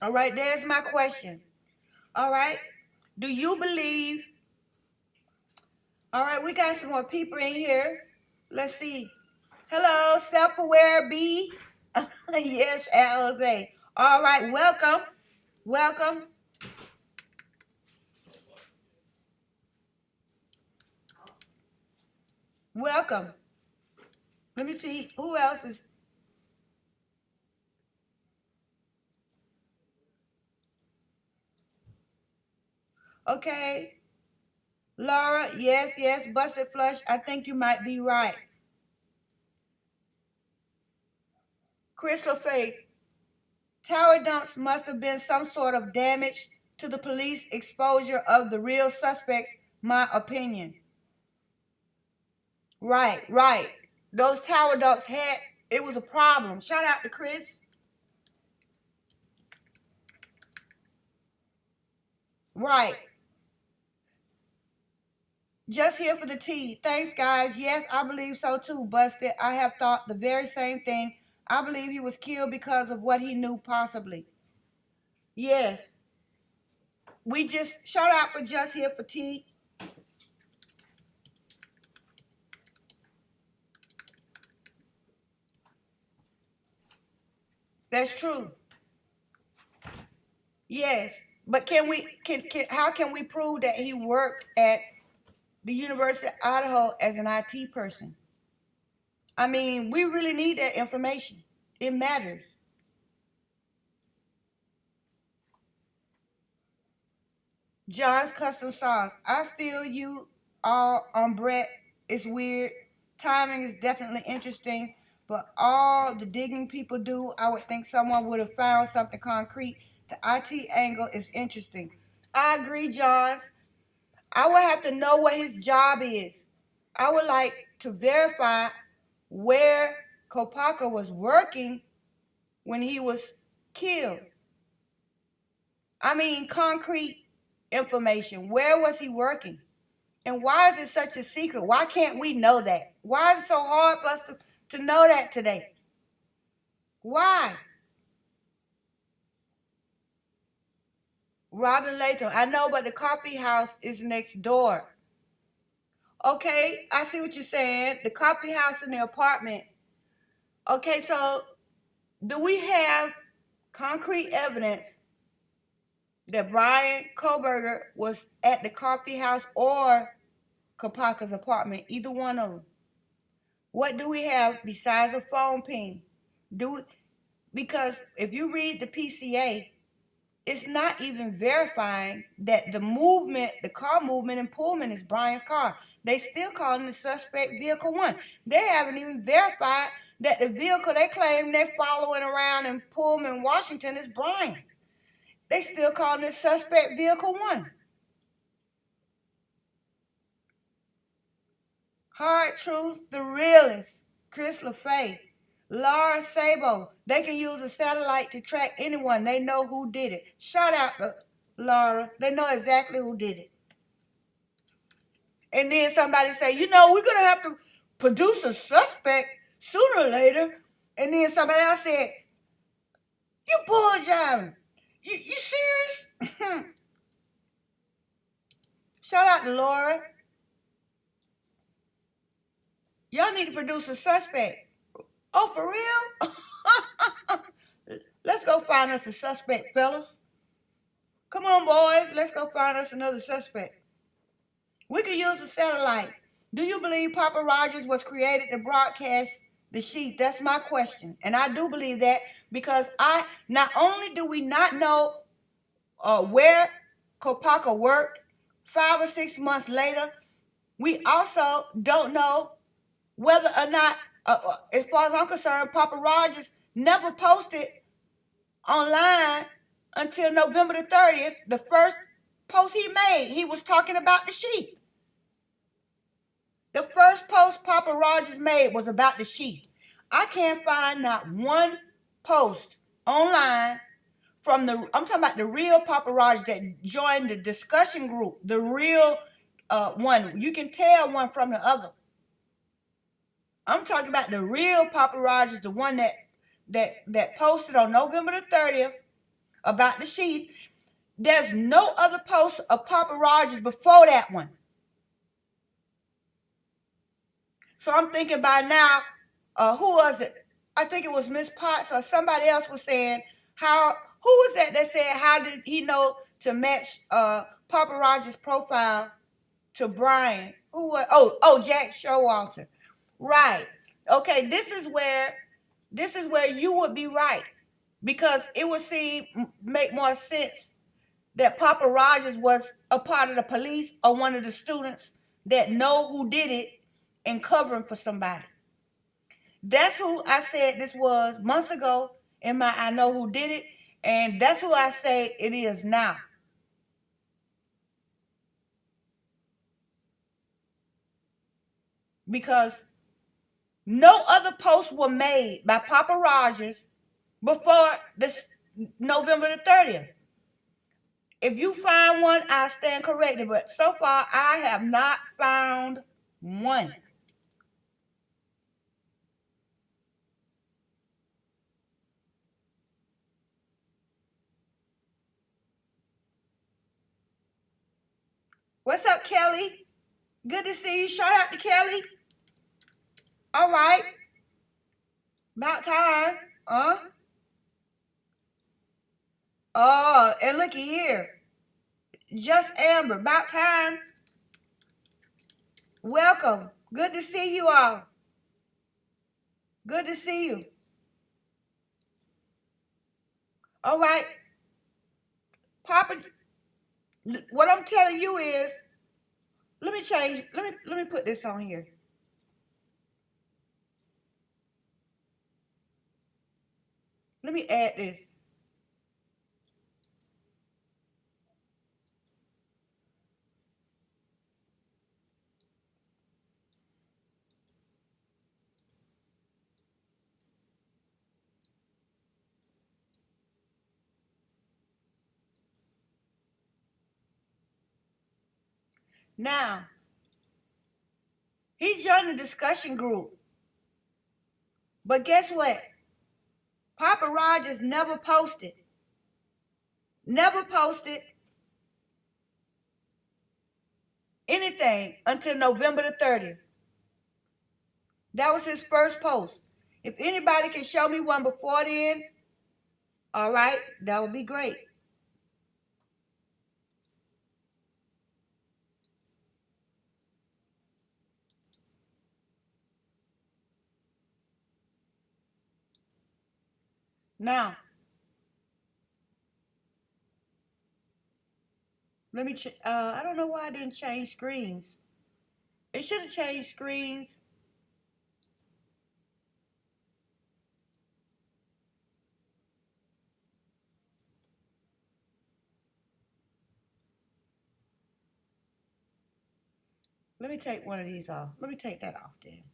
All right, there's my question. All right, do you believe? All right, we got some more people in here. Let's see. Hello, self-aware B. Yes, Jose. All right, welcome. Welcome. Welcome. Let me see who else is. Okay. Laura, yes, busted flush. I think you might be right. Crystal Faith, tower dumps must have been some sort of damage to the police exposure of the real suspects, my opinion. Right. Those tower dumps it was a problem. Shout out to Chris. Right. Just here for the tea. Thanks, guys. Yes, I believe so too, Busted. I have thought the very same thing. I believe he was killed because of what he knew, possibly. Yes. We just shout out for Just Here for Tea. That's true. Yes. But how can we prove that he worked at the University of Idaho as an IT person? I mean, we really need that information. It matters. John's Custom Sauce. I feel you all on Brett. It's weird. Timing is definitely interesting, but all the digging people do, I would think someone would have found something concrete. The IT angle is interesting. I agree, Johns. I would have to know what his job is. I would like to verify where Kopaka was working when he was killed. I mean, concrete information. Where was he working? And why is it such a secret? Why can't we know that? Why is it so hard for us to know that today? Why? Robin Latham, I know, but the coffee house is next door. Okay, I see what you're saying. The coffee house and the apartment. Okay, so do we have concrete evidence that Brian Kohberger was at the coffee house or Kopaka's apartment? Either one of them. What do we have besides a phone ping? Because if you read the PCA, it's not even verifying that the movement, the car movement in Pullman is Brian's car. They still calling the suspect vehicle 1. They haven't even verified that the vehicle they claim they're following around in Pullman, Washington is Brian. They still calling it suspect vehicle 1. Hard Truth, the realist, Chris LaFay, Laura Sabo. They can use a satellite to track anyone. They know who did it. Shout out to Laura. They know exactly who did it. And then somebody say, we're going to have to produce a suspect sooner or later. And then somebody else said, you bullshitting. You serious? Shout out to Laura. Y'all need to produce a suspect. Oh, for real? Let's go find us a suspect, fellas. Come on, boys. Let's go find us another suspect. We could use a satellite. Do you believe Papa Rogers was created to broadcast the sheath? That's my question. And I do believe that because not only do we not know where Kopaka worked 5 or 6 months later, we also don't know whether or not, as far as I'm concerned, Papa Rogers never posted online until November the 30th. The first post he made, he was talking about the sheath. The first post Papa Rogers made was about the sheath. I can't find not one post online from I'm talking about the real Papa Rogers that joined the discussion group, the real one. You can tell one from the other. I'm talking about the real Papa Rogers, the one that posted on November the 30th about the sheath. There's no other post of Papa Rogers before that one. So I'm thinking by now, who was it? I think it was Miss Potts or somebody else was saying who was that said how did he know to match Papa Rogers' profile to Brian? Who was? Oh, Jack Showalter. Right. Okay, this is where you would be right, because it would make more sense that Papa Rogers was a part of the police or one of the students that know who did it and covering for somebody. That's who I said this was months ago in my I know who did it, and that's who I say it is now. Because no other posts were made by Papa Rogers before this November the 30th. If you find one, I stand corrected, but so far I have not found one. What's up, Kelly? Good to see you. Shout out to Kelly. All right. About time. Oh, and looky here. Just Amber. About time. Welcome. Good to see you all. Good to see you. All right. Papa, What I'm telling you is, let me change. Let me put this on here. Let me add this. Now, he joined the discussion group. But guess what? Papa Rogers never posted. Never posted anything until November the 30th. That was his first post. If anybody can show me one before then, all right, that would be great. Now, let me, I don't know why I didn't change screens. It should have changed screens. Let me take one of these off. Let me take that off then.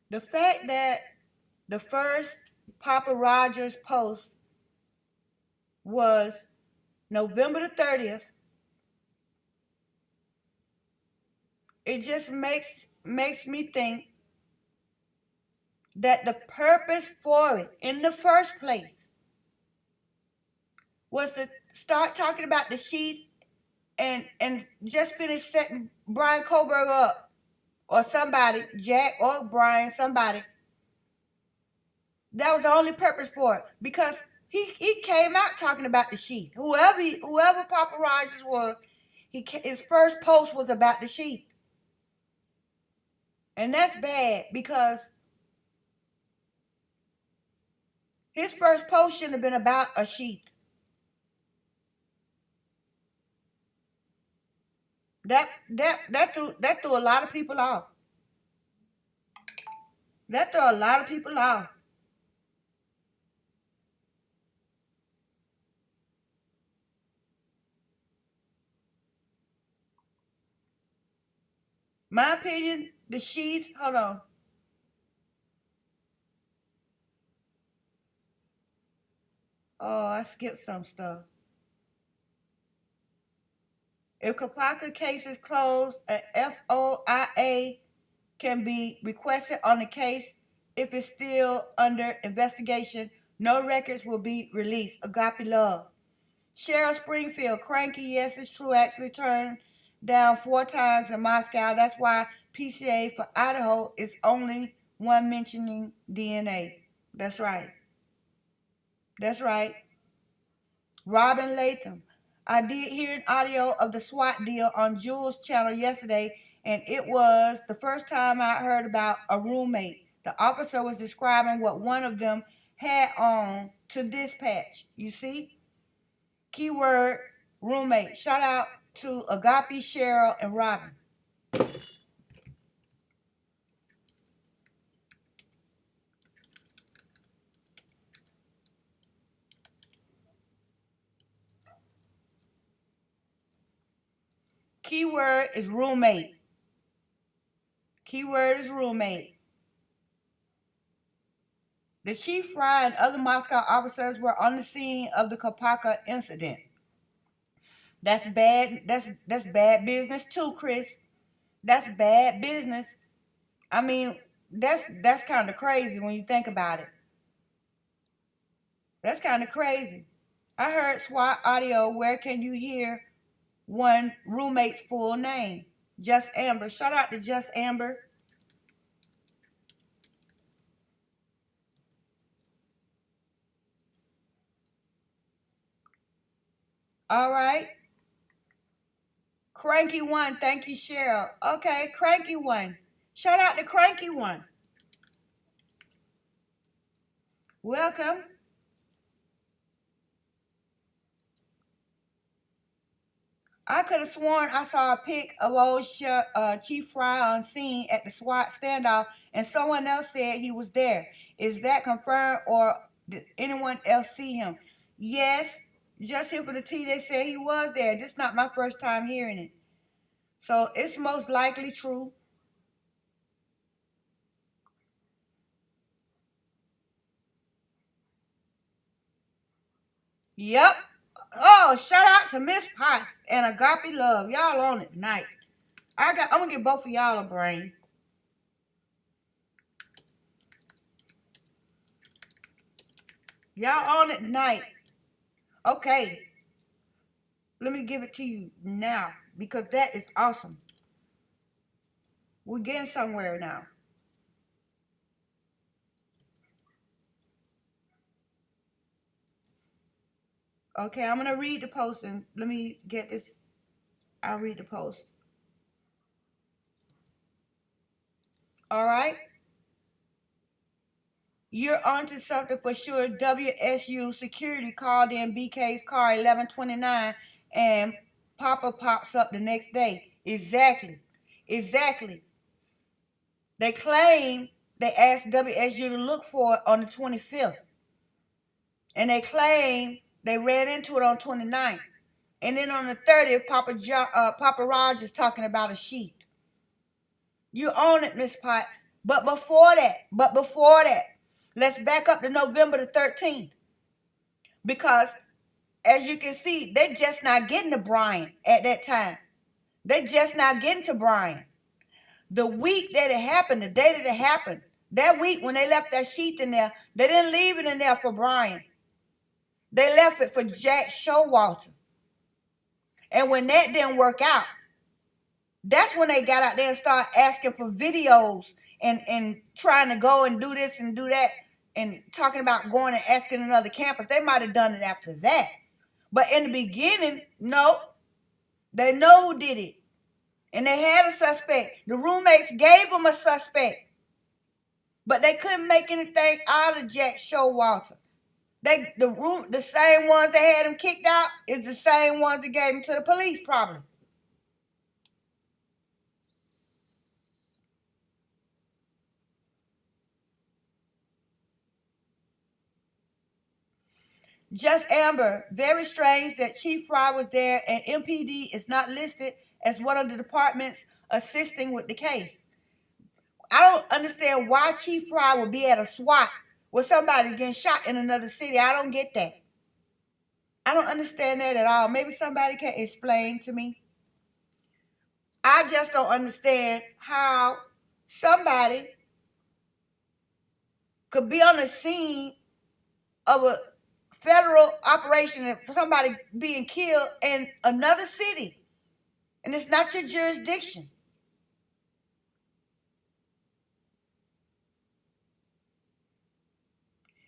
The fact that the first Papa Rogers post was November the 30th, it just makes me think that the purpose for it in the first place was to start talking about the sheath and just finish setting Brian Kohberger up, or somebody, Jack or Brian, somebody. That was the only purpose for it, because he came out talking about the sheath. Whoever Papa Rogers was, his first post was about the sheath. And that's bad, because his first post shouldn't have been about a sheath. That threw a lot of people off. That threw a lot of people off. My opinion, the sheath, hold on. Oh, I skipped some stuff. If Kopaka case is closed, a FOIA can be requested on the case. If it's still under investigation, no records will be released. Agape love. Cheryl Springfield, cranky. Yes, it's true. Actually turned down 4 times in Moscow. That's why PCA for Idaho is only one mentioning DNA. That's right. That's right. Robin Latham. I did hear an audio of the SWAT deal on Jules' channel yesterday, and it was the first time I heard about a roommate. The officer was describing what one of them had on to dispatch. You see? Keyword roommate. Shout out to Agape, Cheryl, and Robin. Keyword is roommate. Keyword is roommate. The chief Fry and other Moscow officers were on the scene of the Kopaka incident. That's bad. That's bad business too, Chris. That's bad business. I mean, that's kind of crazy when you think about it. That's kind of crazy. I heard SWAT audio. Where can you hear one roommate's full name? Just Amber. Shout out to Just Amber. All right. Cranky One. Thank you, Cheryl. Okay, Cranky One. Shout out to Cranky One. Welcome. I could have sworn I saw a pic of old Chief Fry on scene at the SWAT standoff, and someone else said he was there. Is that confirmed, or did anyone else see him? Yes, just here for the tea, they said he was there. This is not my first time hearing it. So it's most likely true. Yep. Oh, shout out to Miss Potts and Agape Love. Y'all on it tonight. I'm gonna give both of y'all a brain. Y'all on it tonight. Okay. Let me give it to you now because that is awesome. We're getting somewhere now. Okay, I'm gonna read the post and let me get this. I'll read the post. All right. You're onto something for sure. WSU security called in BK's car 11:29 and Papa pops up the next day. Exactly. Exactly. They claim they asked WSU to look for it on the 25th. And they claim they ran into it on 29th. And then on the 30th, Papa Raj is talking about a sheath. You own it, Miss Potts. But before that, let's back up to November the 13th. Because as you can see, they're just not getting to Brian at that time. They're just not getting to Brian. The week that it happened, the day that it happened, that week when they left that sheath in there, they didn't leave it in there for Brian. They left it for Jack Showalter. And when that didn't work out, that's when they got out there and started asking for videos and trying to go and do this and do that and talking about going and asking another campus. They might have done it after that. But in the beginning, no. They know who did it. And they had a suspect. The roommates gave them a suspect. But they couldn't make anything out of Jack Showalter. The same ones that had him kicked out is the same ones that gave him to the police, probably. Just Amber, very strange that Chief Fry was there and MPD is not listed as one of the departments assisting with the case. I don't understand why Chief Fry would be at a SWAT with somebody getting shot in another city. I don't get that. I don't understand that at all. Maybe somebody can explain to me. I just don't understand how somebody could be on the scene of a federal operation for somebody being killed in another city, and it's not your jurisdiction.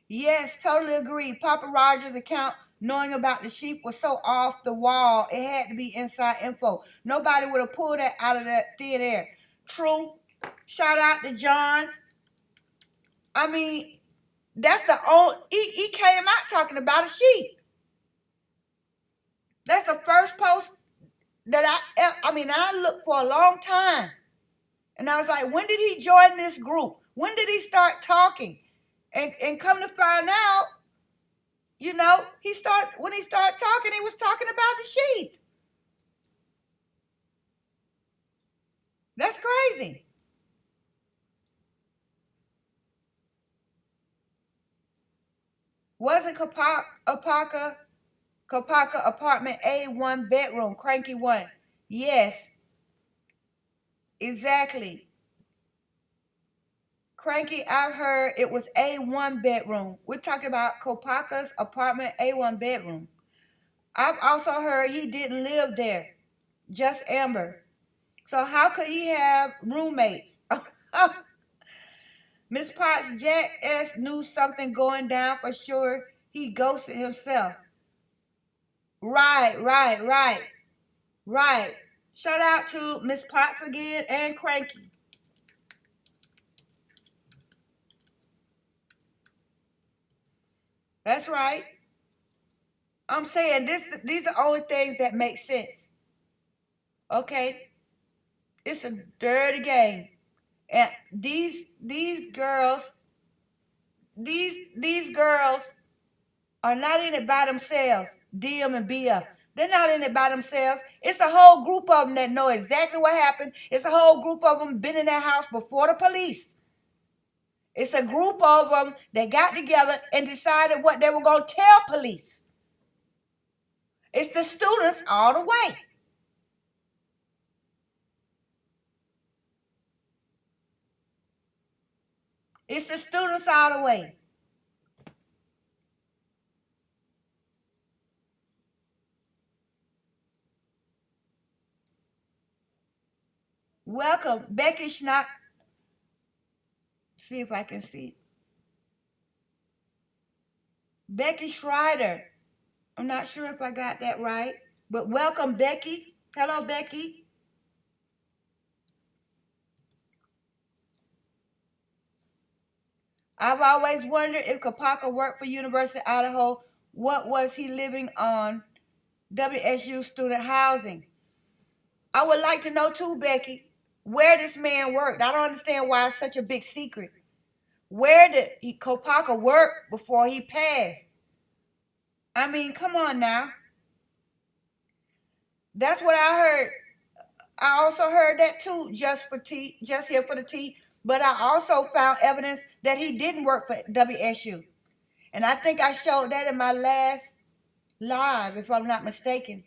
Yes, totally agree. Papa Rogers' account knowing about the sheep was so off the wall, it had to be inside info. Nobody would have pulled that out of that thin air. True. Shout out to Johns. I mean, that's the only, he came out talking about a sheep. That's the first post that I looked for a long time. And I was like, when did he join this group? When did he start talking? And come to find out, when he started talking, he was talking about the sheep. That's crazy. Wasn't Kopaka apartment A one bedroom, cranky one? Yes, exactly. Cranky, I've heard it was A1 bedroom. We're talking about Kopaka's apartment A1 bedroom. I've also heard he didn't live there. Just Amber. So how could he have roommates? Miss Potts, Jack S knew something going down for sure. He ghosted himself. Right. Shout out to Miss Potts again and Cranky. That's right. I'm saying these are only things that make sense. Okay? It's a dirty game. And these girls, these girls are not in it by themselves, DM and BF. They're not in it by themselves. It's a whole group of them that know exactly what happened. It's a whole group of them been in that house before the police. It's a group of them that got together and decided what they were going to tell police. It's the students all the way. It's the students all the way. Welcome, Becky Schnack. See if I can see. Becky Schreider. I'm not sure if I got that right, but welcome, Becky. Hello, Becky. I've always wondered if Kohberger worked for University of Idaho. What was he living on? WSU student housing. I would like to know too, Becky, where this man worked. I don't understand why it's such a big secret. Where did Kohberger work before he passed? I mean, come on now. That's what I heard. I also heard that too, just here for the tea. But I also found evidence that he didn't work for WSU. And I think I showed that in my last live, if I'm not mistaken.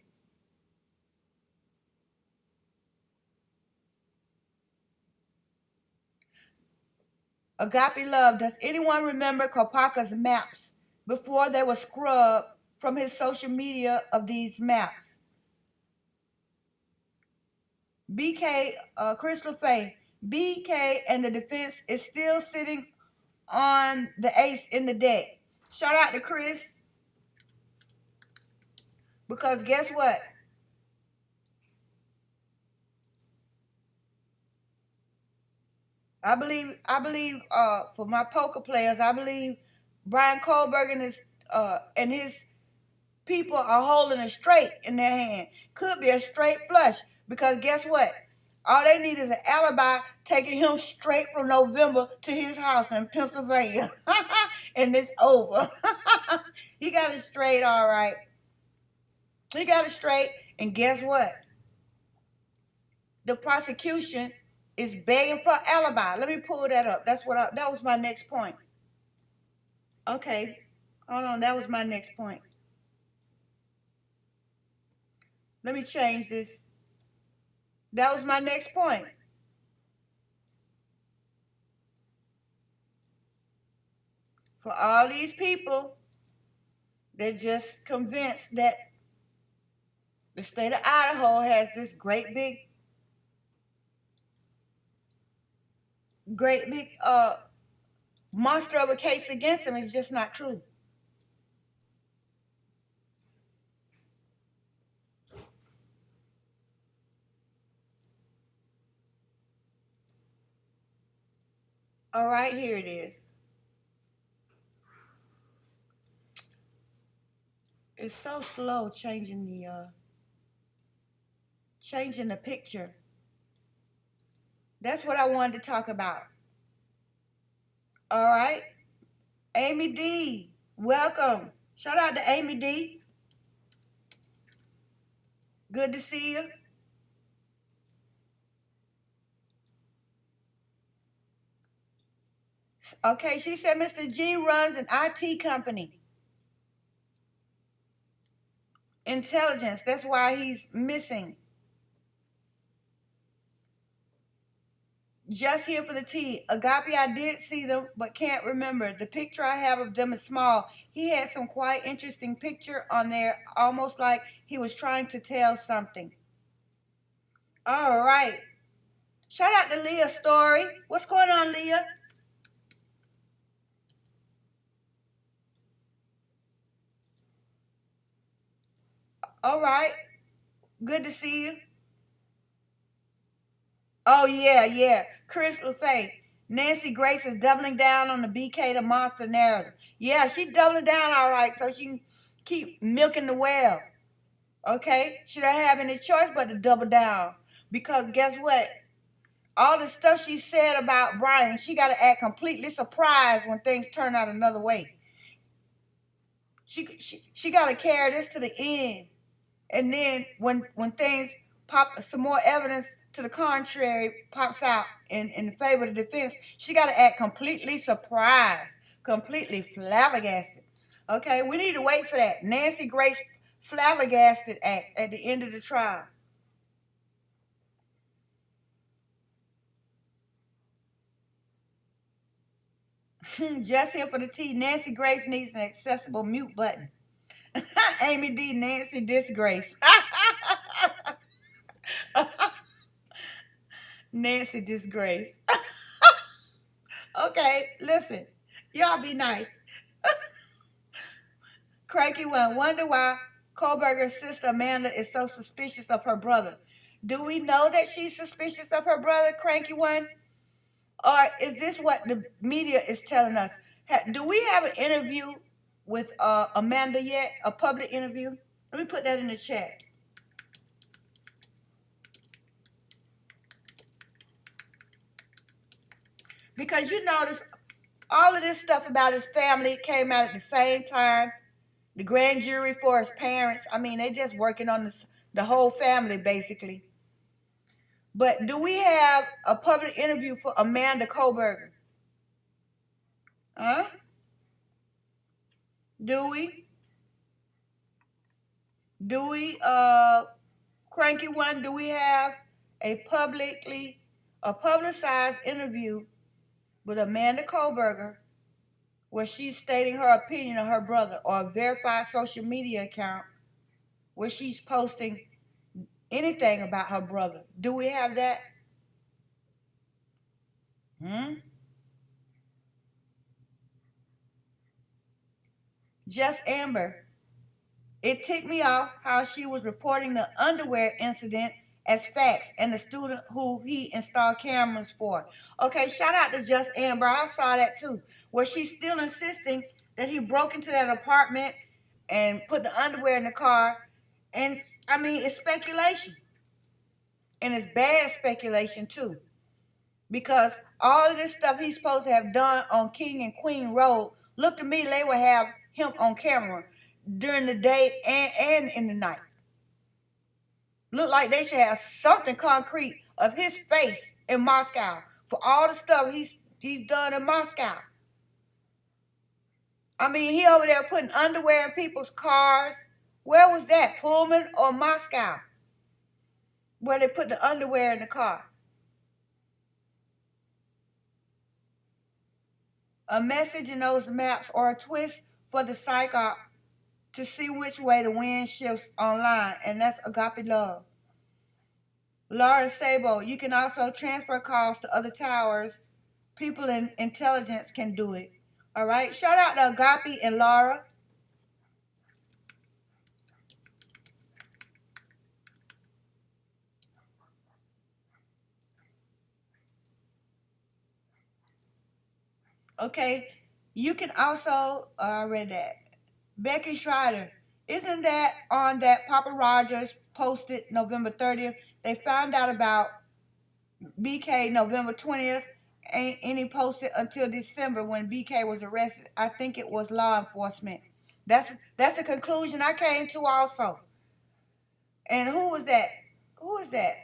Agape Love, does anyone remember Kohberger's maps before they were scrubbed from his social media of these maps? BK, Crystal Faye, BK and the defense is still sitting on the ace in the deck. Shout out to Chris. Because guess what? I believe for my poker players, I believe Brian Kohberger and his people are holding a straight in their hand. Could be a straight flush. Because guess what? All they need is an alibi taking him straight from November to his house in Pennsylvania. And it's over. He got it straight, all right. He got it straight. And guess what? The prosecution is begging for alibi. Let me pull that up. That was my next point. Okay. Hold on. That was my next point. Let me change this. That was my next point. For all these people, they're just convinced that the state of Idaho has this great big monster of a case against them. It's just not true. All right, here it is. It's so slow changing the picture. That's what I wanted to talk about. All right. Amy D, welcome. Shout out to Amy D. Good to see you. Okay, she said Mr. G runs an IT company. Intelligence, that's why he's missing. Just here for the tea. Agape, I did see them, but can't remember. The picture I have of them is small. He had some quite interesting picture on there, almost like he was trying to tell something. All right. Shout out to Leah's story. What's going on, Leah? All right. Good to see you. Oh, yeah. Chris LaFay. Nancy Grace is doubling down on the BK the monster narrative. Yeah, she's doubling down all right, so she can keep milking the well. Okay? She don't have any choice but to double down. Because guess what? All the stuff she said about Brian, she got to act completely surprised when things turn out another way. She got to carry this to the end. And then when things pop, some more evidence to the contrary pops out in favor of the defense, she got to act completely surprised, completely flabbergasted. Okay, we need to wait for that Nancy Grace flabbergasted act at the end of the trial. Just here for the tea. Nancy Grace needs an accessible mute button. Amy D. Nancy Disgrace. Nancy Disgrace. Okay, listen. Y'all be nice. Cranky one. Wonder why Kohberger's sister Amanda is so suspicious of her brother. Do we know that she's suspicious of her brother, Cranky one? Or is this what the media is telling us? Do we have an interview with Amanda yet? A public interview? Let me put that in the chat. Because you notice all of this stuff about his family came out at the same time. The grand jury for his parents. I mean, they just working on the whole family, basically. But do we have a public interview for Amanda Kohberger? Huh? Do we? Do we, Cranky one, do we have a publicized interview with Amanda Kohberger where she's stating her opinion of her brother, or a verified social media account where she's posting anything about her brother? Do we have that? Just Amber. It ticked me off how she was reporting the underwear incident as facts and the student who he installed cameras for. Okay, shout out to Just Amber. I saw that too. Where she's still insisting that he broke into that apartment and put the underwear in the car. And I mean, it's speculation. And it's bad speculation too. Because all of this stuff he's supposed to have done on King and Queen Road, look to me, they would have him on camera during the day and in the night. Look like they should have something concrete of his face in Moscow for all the stuff he's done in Moscow. I mean, he over there putting underwear in people's cars. Where was that? Pullman or Moscow? Where they put the underwear in the car. A message in those maps or a twist for the psycho to see which way the wind shifts online, and that's agape love. Laura Sabo, you can also transfer calls to other towers. People in intelligence can do it. All right, shout out to Agape and Laura. Okay, you can also, I read that. Becky Schreider, isn't that on that Papa Rogers posted November 30th? They found out about BK November 20th. Ain't any posted until December when BK was arrested. I think it was law enforcement. That's the conclusion I came to also. And who was that? Who is that?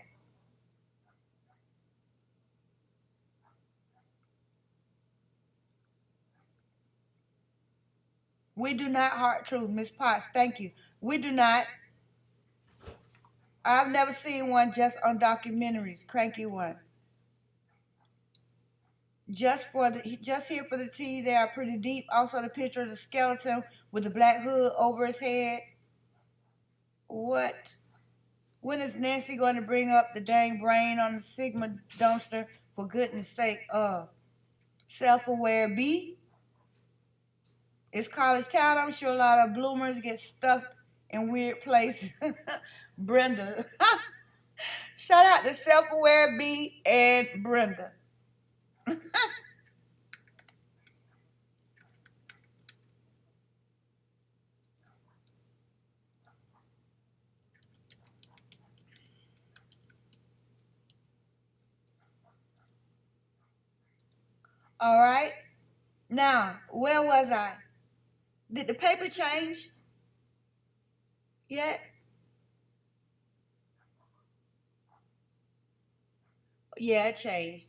We do not heart truth, Miss Potts. Thank you. We do not. I've never seen one just on documentaries. Cranky one. Just here for the tea, they are pretty deep. Also the picture of the skeleton with the black hood over his head. What? When is Nancy going to bring up the dang brain on the Sigma dumpster? For goodness sake, self-aware B. It's college town. I'm sure a lot of bloomers get stuffed in weird places. Brenda. Shout out to self-aware B and Brenda. All right. Now, where was I? Did the paper change yet? Yeah, it changed.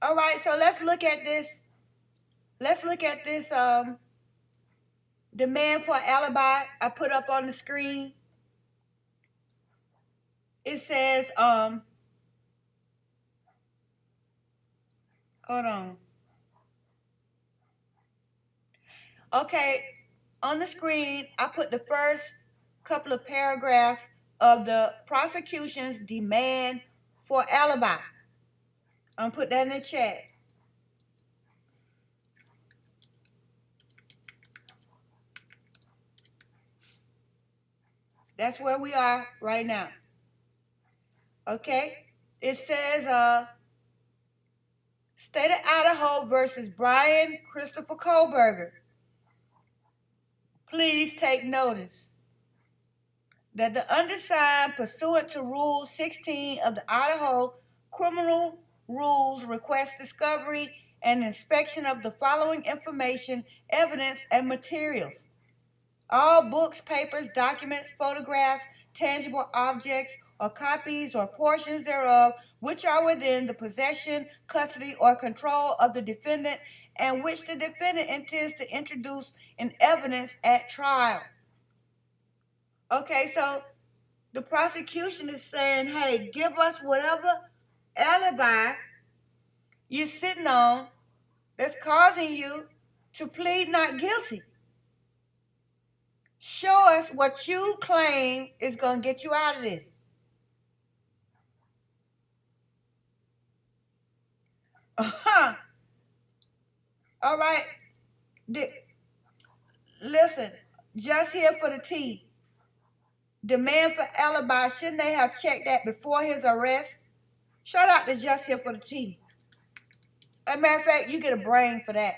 All right, so let's look at this. Let's look at this demand for alibi I put up on the screen. It says hold on. Okay, on the screen, I put the first couple of paragraphs of the prosecution's demand for alibi. I'm gonna put that in the chat. That's where we are right now. Okay? It says State of Idaho versus Brian Christopher Kohberger. Please take notice that the undersigned, pursuant to Rule 16 of the Idaho Criminal Rules, requests discovery and inspection of the following information, evidence, and materials. All books, papers, documents, photographs, tangible objects, or copies or portions thereof, which are within the possession, custody, or control of the defendant, and which the defendant intends to introduce in evidence at trial. Okay, so the prosecution is saying, hey, give us whatever alibi you're sitting on that's causing you to plead not guilty. Show us what you claim is going to get you out of this. All right. Listen, just here for the tea. Demand for alibi, shouldn't they have checked that before his arrest? Shout out to Just Here for the Tea. As a matter of fact, you get a brain for that.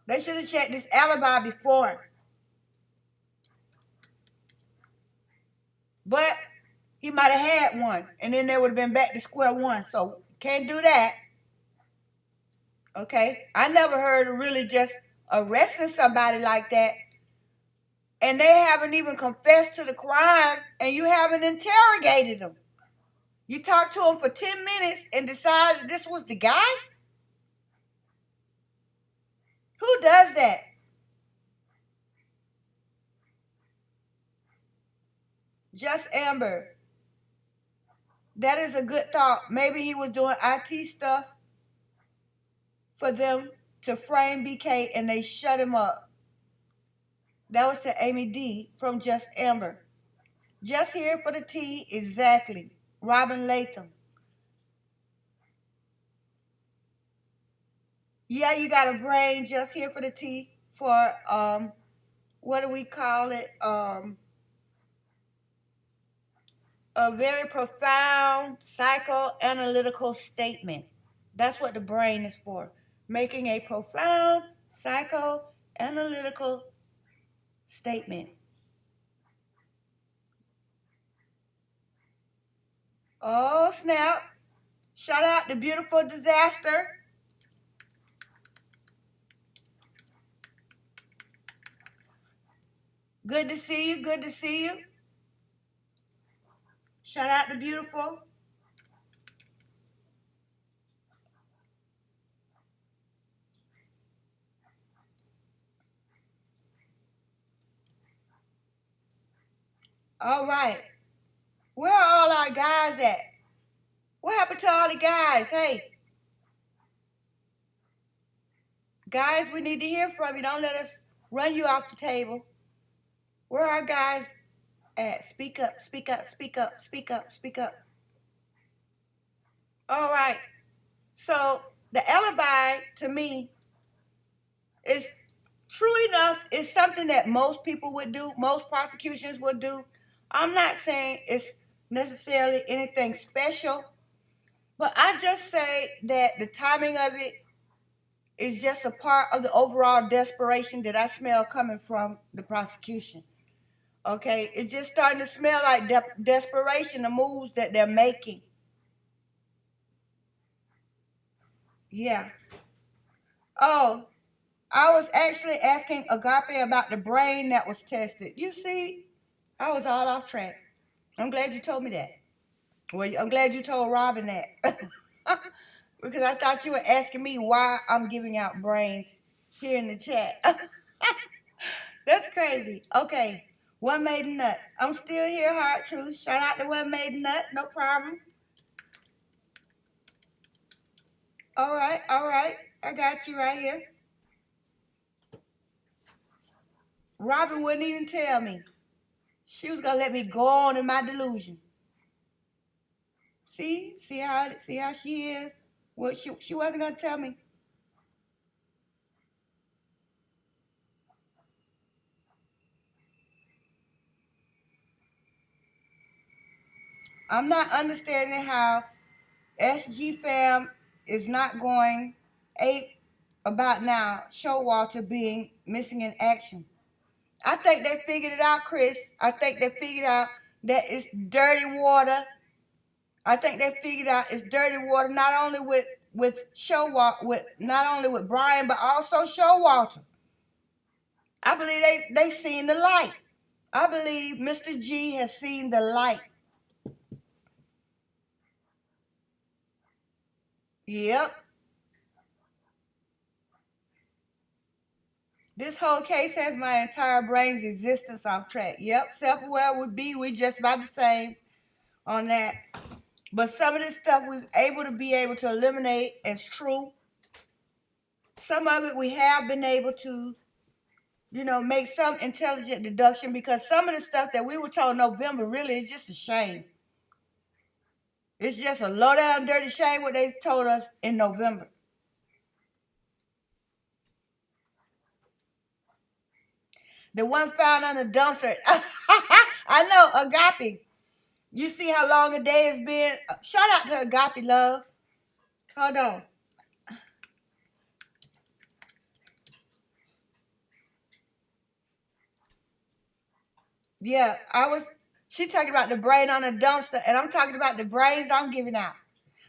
They should have checked this alibi before. But he might have had one, and then they would have been back to square one. So can't do that. Okay? I never heard of really just arresting somebody like that, and they haven't even confessed to the crime, and you haven't interrogated them. You talked to them for 10 minutes and decided this was the guy? Who does that? Just Amber. That is a good thought. Maybe he was doing IT stuff for them to frame BK and they shut him up. That was to Amy D from Just Amber. Just Here for the Tea, exactly. Robin Latham. Yeah, you got a brain. Just Here for the Tea for what do we call it? A very profound psychoanalytical statement. That's what the brain is for. Making a profound psychoanalytical statement. Oh, snap. Shout out to Beautiful Disaster. Good to see you. Good to see you. Shout out to Beautiful. All right. Where are all our guys at? What happened to all the guys? Hey. Guys, we need to hear from you. Don't let us run you off the table. Where are our guys at? Speak up, speak up, speak up, speak up, speak up. All right. So the alibi to me is true enough. It's something that most people would do, most prosecutions would do. I'm not saying it's necessarily anything special, but I just say that the timing of it is just a part of the overall desperation that I smell coming from the prosecution. Okay, it's just starting to smell like desperation, the moves that they're making. Yeah. Oh, I was actually asking Agape about the brain that was tested. You see, I was all off track. I'm glad you told me that. Well, I'm glad you told Robin that. Because I thought you were asking me why I'm giving out brains here in the chat. That's crazy. Okay. One made a nut. I'm still here, Hard Truth. Shout out to One Made a Nut. No problem. All right. All right. I got you right here. Robin wouldn't even tell me. She was gonna let me go on in my delusion. See how she is. Well, she wasn't gonna tell me. I'm not understanding how SG fam is not going ape about now Showalter being missing in action. I think they figured it out, Chris. I think they figured out that it's dirty water. I think they figured out it's dirty water not only with Showalter, with not only with Brian, but also Showalter. I believe they seen the light. I believe Mr. G has seen the light. Yep. This whole case has my entire brain's existence off track. Yep, self-aware would be, we just about the same on that. But some of this stuff we're able to eliminate as true. Some of it we have been able to, make some intelligent deduction, because some of the stuff that we were told in November really is just a shame. It's just a low down dirty shame what they told us in November. The one found on the dumpster. I know, Agape. You see how long a day has been? Shout out to Agape, love. Hold on. Yeah, she talking about the brain on the dumpster, and I'm talking about the brains I'm giving out.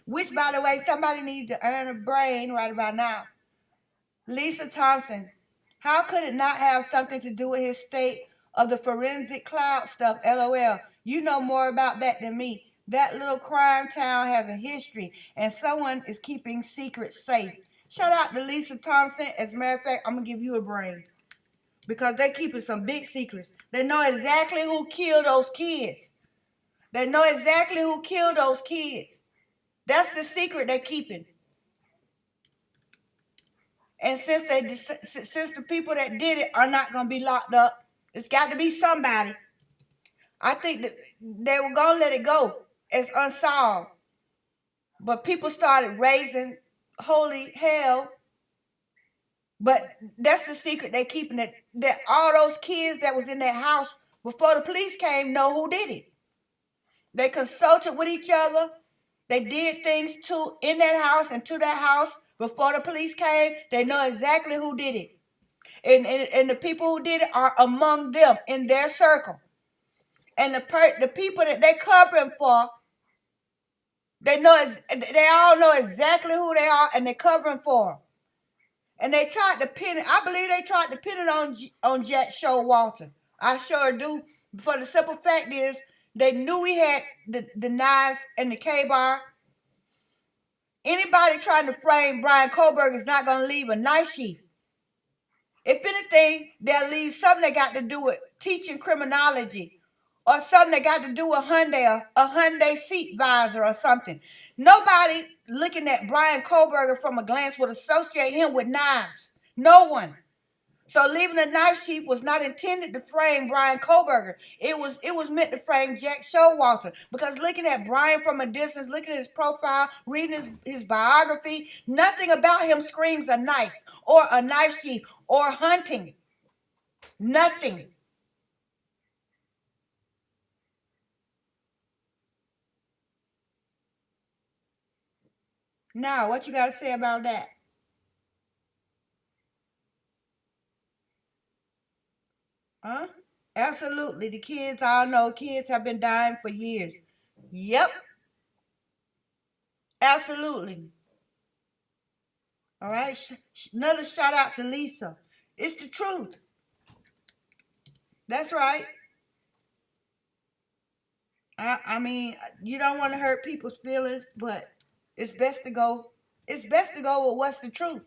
Which, by the way, somebody needs to earn a brain right about now. Lisa Thompson. How could it not have something to do with his state of the forensic cloud stuff? LOL. You know more about that than me. That little crime town has a history, and someone is keeping secrets safe. Shout out to Lisa Thompson. As a matter of fact, I'm going to give you a brain, because they're keeping some big secrets. They know exactly who killed those kids. They know exactly who killed those kids. That's the secret they're keeping. And since the people that did it are not going to be locked up, it's got to be somebody. I think that they were going to let it go as unsolved. But people started raising holy hell. But that's the secret they're keeping, that all those kids that was in that house before the police came know who did it. They consulted with each other. They did things in that house and to that house before the police came. They know exactly who did it. And the people who did it are among them in their circle. And the people that they're covering for, they all know exactly who they are, and they're covering for them. And they tried to pin it. I believe they tried to pin it on Jack Showalter. I sure do. For the simple fact is, they knew we had the knives and the K-bar. Anybody trying to frame Brian Kohberger is not going to leave a knife sheath. If anything, they'll leave something that got to do with teaching criminology, or something that got to do with a Hyundai seat visor or something. Nobody looking at Brian Kohberger from a glance would associate him with knives. No one. So leaving a knife sheath was not intended to frame Brian Kohberger. It was meant to frame Jack Showalter. Because looking at Brian from a distance, looking at his profile, reading his biography, nothing about him screams a knife or a knife sheath or hunting. Nothing. Now, what you got to say about that? Huh? Absolutely. The kids, all know kids have been dying for years. Yep, absolutely. All right. Another shout out to Lisa. It's the truth. That's right. I mean, you don't want to hurt people's feelings, but it's best to go. It's best to go with what's the truth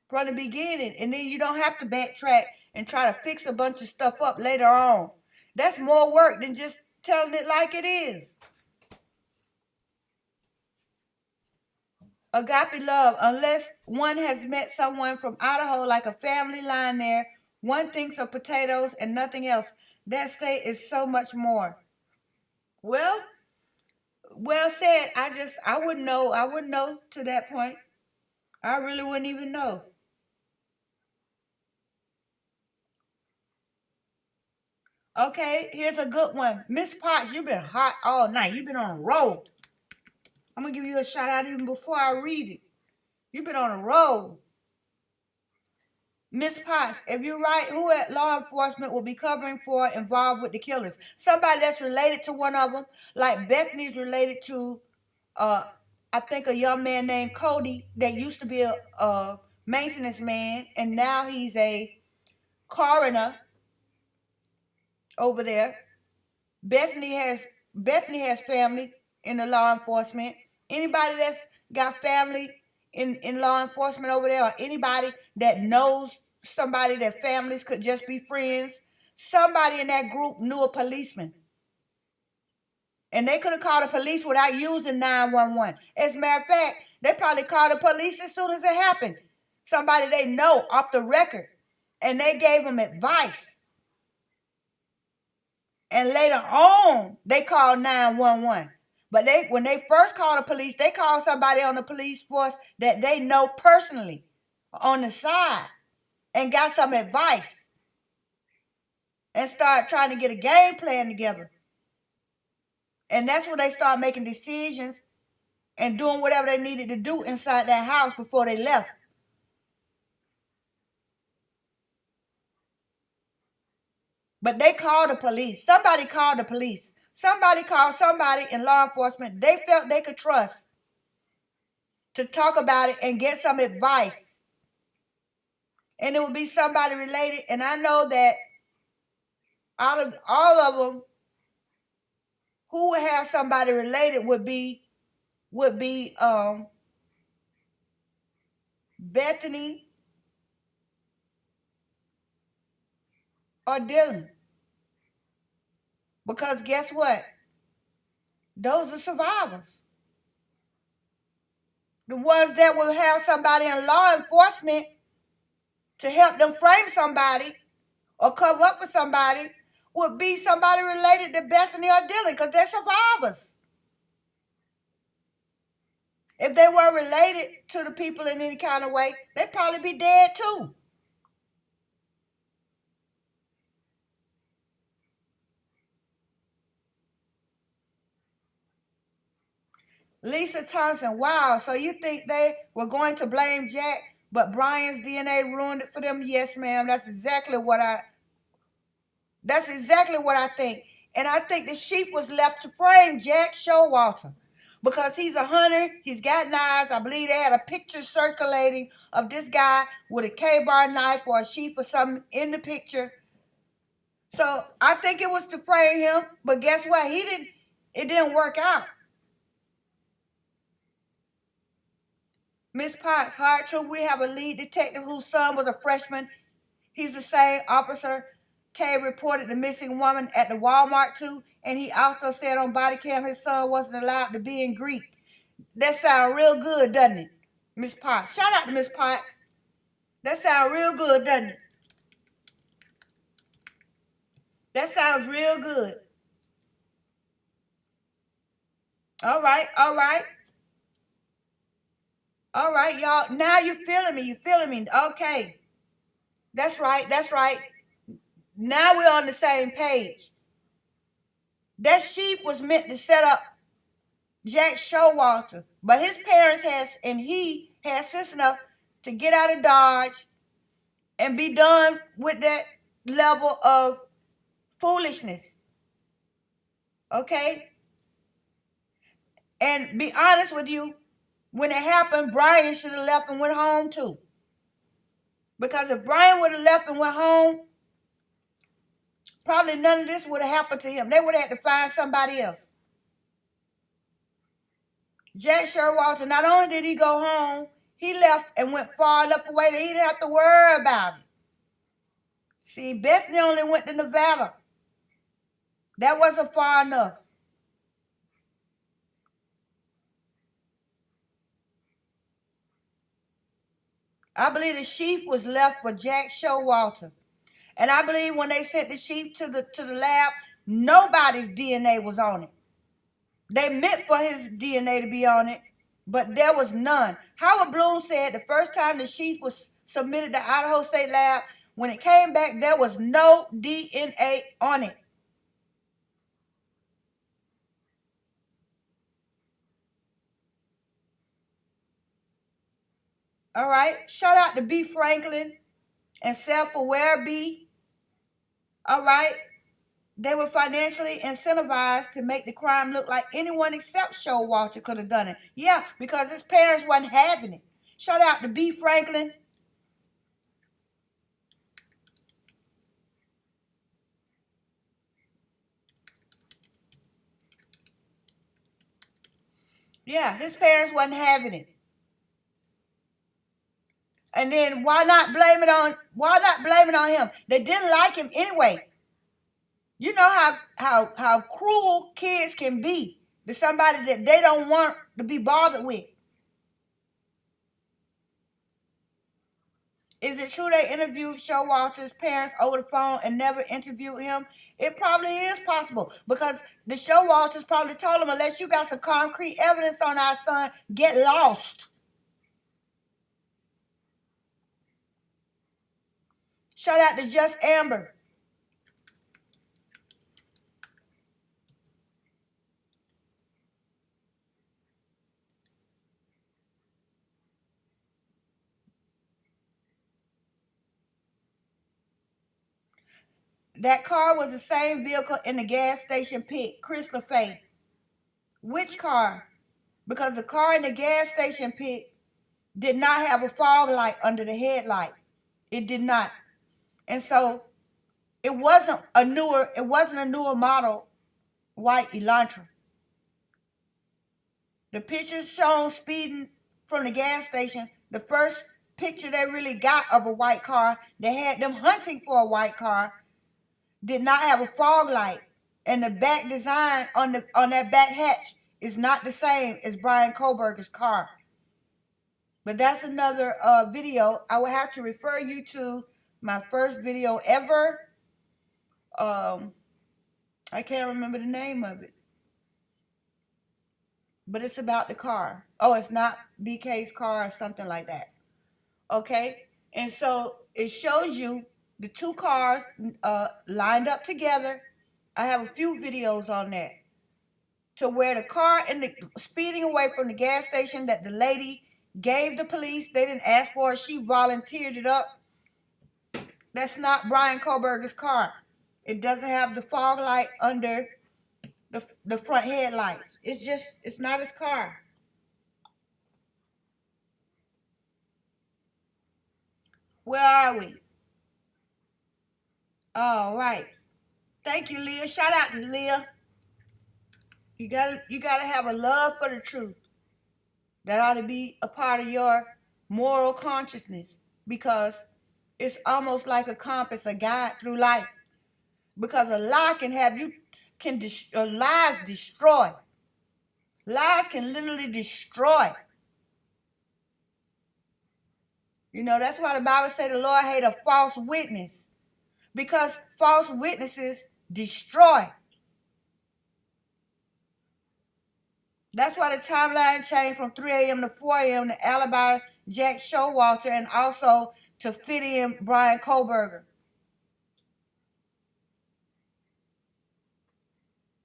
from the beginning, and then you don't have to backtrack and try to fix a bunch of stuff up later on. That's more work than just telling it like it is. Agape love, unless one has met someone from Idaho like a family line there, one thinks of potatoes and nothing else. That state is so much more. Well, well said. I wouldn't know. I wouldn't know to that point. I really wouldn't even know. Okay, here's a good one. Miss Potts, you've been hot all night. You've been on a roll. I'm gonna give you a shout out even before I read it. You've been on a roll. Miss Potts, if you're right, who at law enforcement will be covering for involved with the killers? Somebody that's related to one of them, like Bethany's related to, uh, I think a young man named Cody that used to be a maintenance man, and now he's a coroner over there. Bethany has Bethany has family in the law enforcement. Anybody that's got family in law enforcement over there, or anybody that knows somebody that families could just be friends, somebody in that group knew a policeman. And they could have called the police without using 911. As a matter of fact, they probably called the police as soon as it happened. Somebody they know off the record. And they gave them advice. And later on, they called 911. But when they first called the police, they called somebody on the police force that they know personally on the side and got some advice and start trying to get a game plan together. And that's when they start making decisions and doing whatever they needed to do inside that house before they left. But they called the police. Somebody called the police. Somebody called somebody in law enforcement they felt they could trust to talk about it and get some advice. And it would be somebody related. And I know that out of all of them, who would have somebody related would be Bethany or Dylan. Because guess what? Those are survivors. The ones that will have somebody in law enforcement to help them frame somebody or cover up for somebody would be somebody related to Bethany or Dylan because they're survivors. If they were related to the people in any kind of way, they'd probably be dead too. Lisa Thompson, wow, so you think they were going to blame Jack, but Brian's DNA ruined it for them? Yes, ma'am. That's exactly what I think. And I think the sheath was left to frame Jack Showalter. Because he's a hunter, he's got knives. I believe they had a picture circulating of this guy with a K-bar knife or a sheath or something in the picture. So I think it was to frame him, but guess what? It didn't work out. Miss Potts, hard truth, we have a lead detective whose son was a freshman. He's the same officer K reported the missing woman at the Walmart too, and he also said on body cam his son wasn't allowed to be in Greek. That sounds real good, doesn't it, Miss Potts? Shout out to Miss Potts. That sounds real good, doesn't it? That sounds real good. All right, all right. All right, y'all. Now you're feeling me. You're feeling me. Okay. That's right. That's right. Now we're on the same page. That sheath was meant to set up Jack Showalter, But his parents and he had sense enough to get out of Dodge and be done with that level of foolishness. Okay? And be honest with you, when it happened, Brian should have left and went home too. Because if Brian would have left and went home, probably none of this would have happened to him. They would have had to find somebody else. Jack Showalter, not only did he go home, he left and went far enough away that he didn't have to worry about it. See, Bethany only went to Nevada. That wasn't far enough. I believe the sheath was left for Jack Showalter. And I believe when they sent the sheath to the lab, nobody's DNA was on it. They meant for his DNA to be on it, but there was none. Howard Bloom said the first time the sheath was submitted to Idaho State Lab, when it came back, there was no DNA on it. All right. Shout out to B. Franklin and self-aware B. All right. They were financially incentivized to make the crime look like anyone except Showalter could have done it. Yeah, because his parents wasn't having it. Shout out to B. Franklin. Yeah, his parents wasn't having it. And then why not blame it on him? They didn't like him anyway. You know how cruel kids can be to somebody that they don't want to be bothered with. Is it true they interviewed Showalter's parents over the phone and never interviewed him? It probably is possible because the Showalters probably told him, unless you got some concrete evidence on our son, get lost. Shout out to Just Amber. That car was the same vehicle in the gas station pit, Chris LaFay. Which car? Because the car in the gas station pit did not have a fog light under the headlight. It did not. And so it wasn't a newer model white Elantra. The pictures shown speeding from the gas station, the first picture they really got of a white car, they had them hunting for a white car, did not have a fog light. And the back design on that back hatch is not the same as Brian Kohberger's car. But that's another video. I will have to refer you to my first video ever. I can't remember the name of it. But it's about the car. Oh, it's not BK's car or something like that. Okay? And so it shows you the two cars lined up together. I have a few videos on that. To where the car speeding away from the gas station that the lady gave the police, they didn't ask for it, she volunteered it up. That's not Brian Kohberger's car. It doesn't have the fog light under the front headlights. It's not his car. Where are we? All right. Thank you, Leah. Shout out to Leah. You gotta have a love for the truth. That ought to be a part of your moral consciousness, because it's almost like a compass, a guide through life. Because a lie lies destroy. Lies can literally destroy. You know, that's why the Bible says the Lord hates a false witness. Because false witnesses destroy. That's why the timeline changed from 3 a.m. to 4 a.m. to alibi Jack Showalter and also to fit in Brian Kohberger.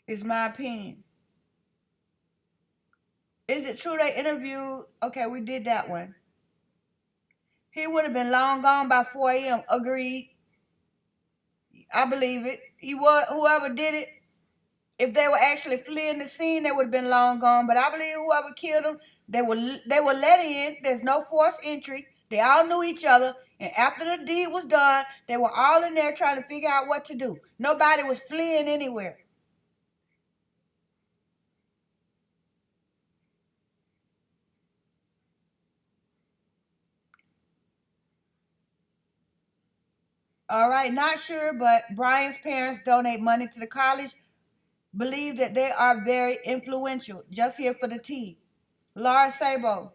Is my opinion. Is it true they interviewed? Okay, we did that one. He would have been long gone by 4 a.m. Agreed. I believe it. He was, whoever did it, if they were actually fleeing the scene, they would have been long gone. But I believe whoever killed them, they were let in. There's no forced entry. They all knew each other. And after the deed was done, they were all in there trying to figure out what to do. Nobody was fleeing anywhere. All right, not sure, but Brian's parents donate money to the college. Believe that they are very influential. Just here for the tea. Laura Sabo.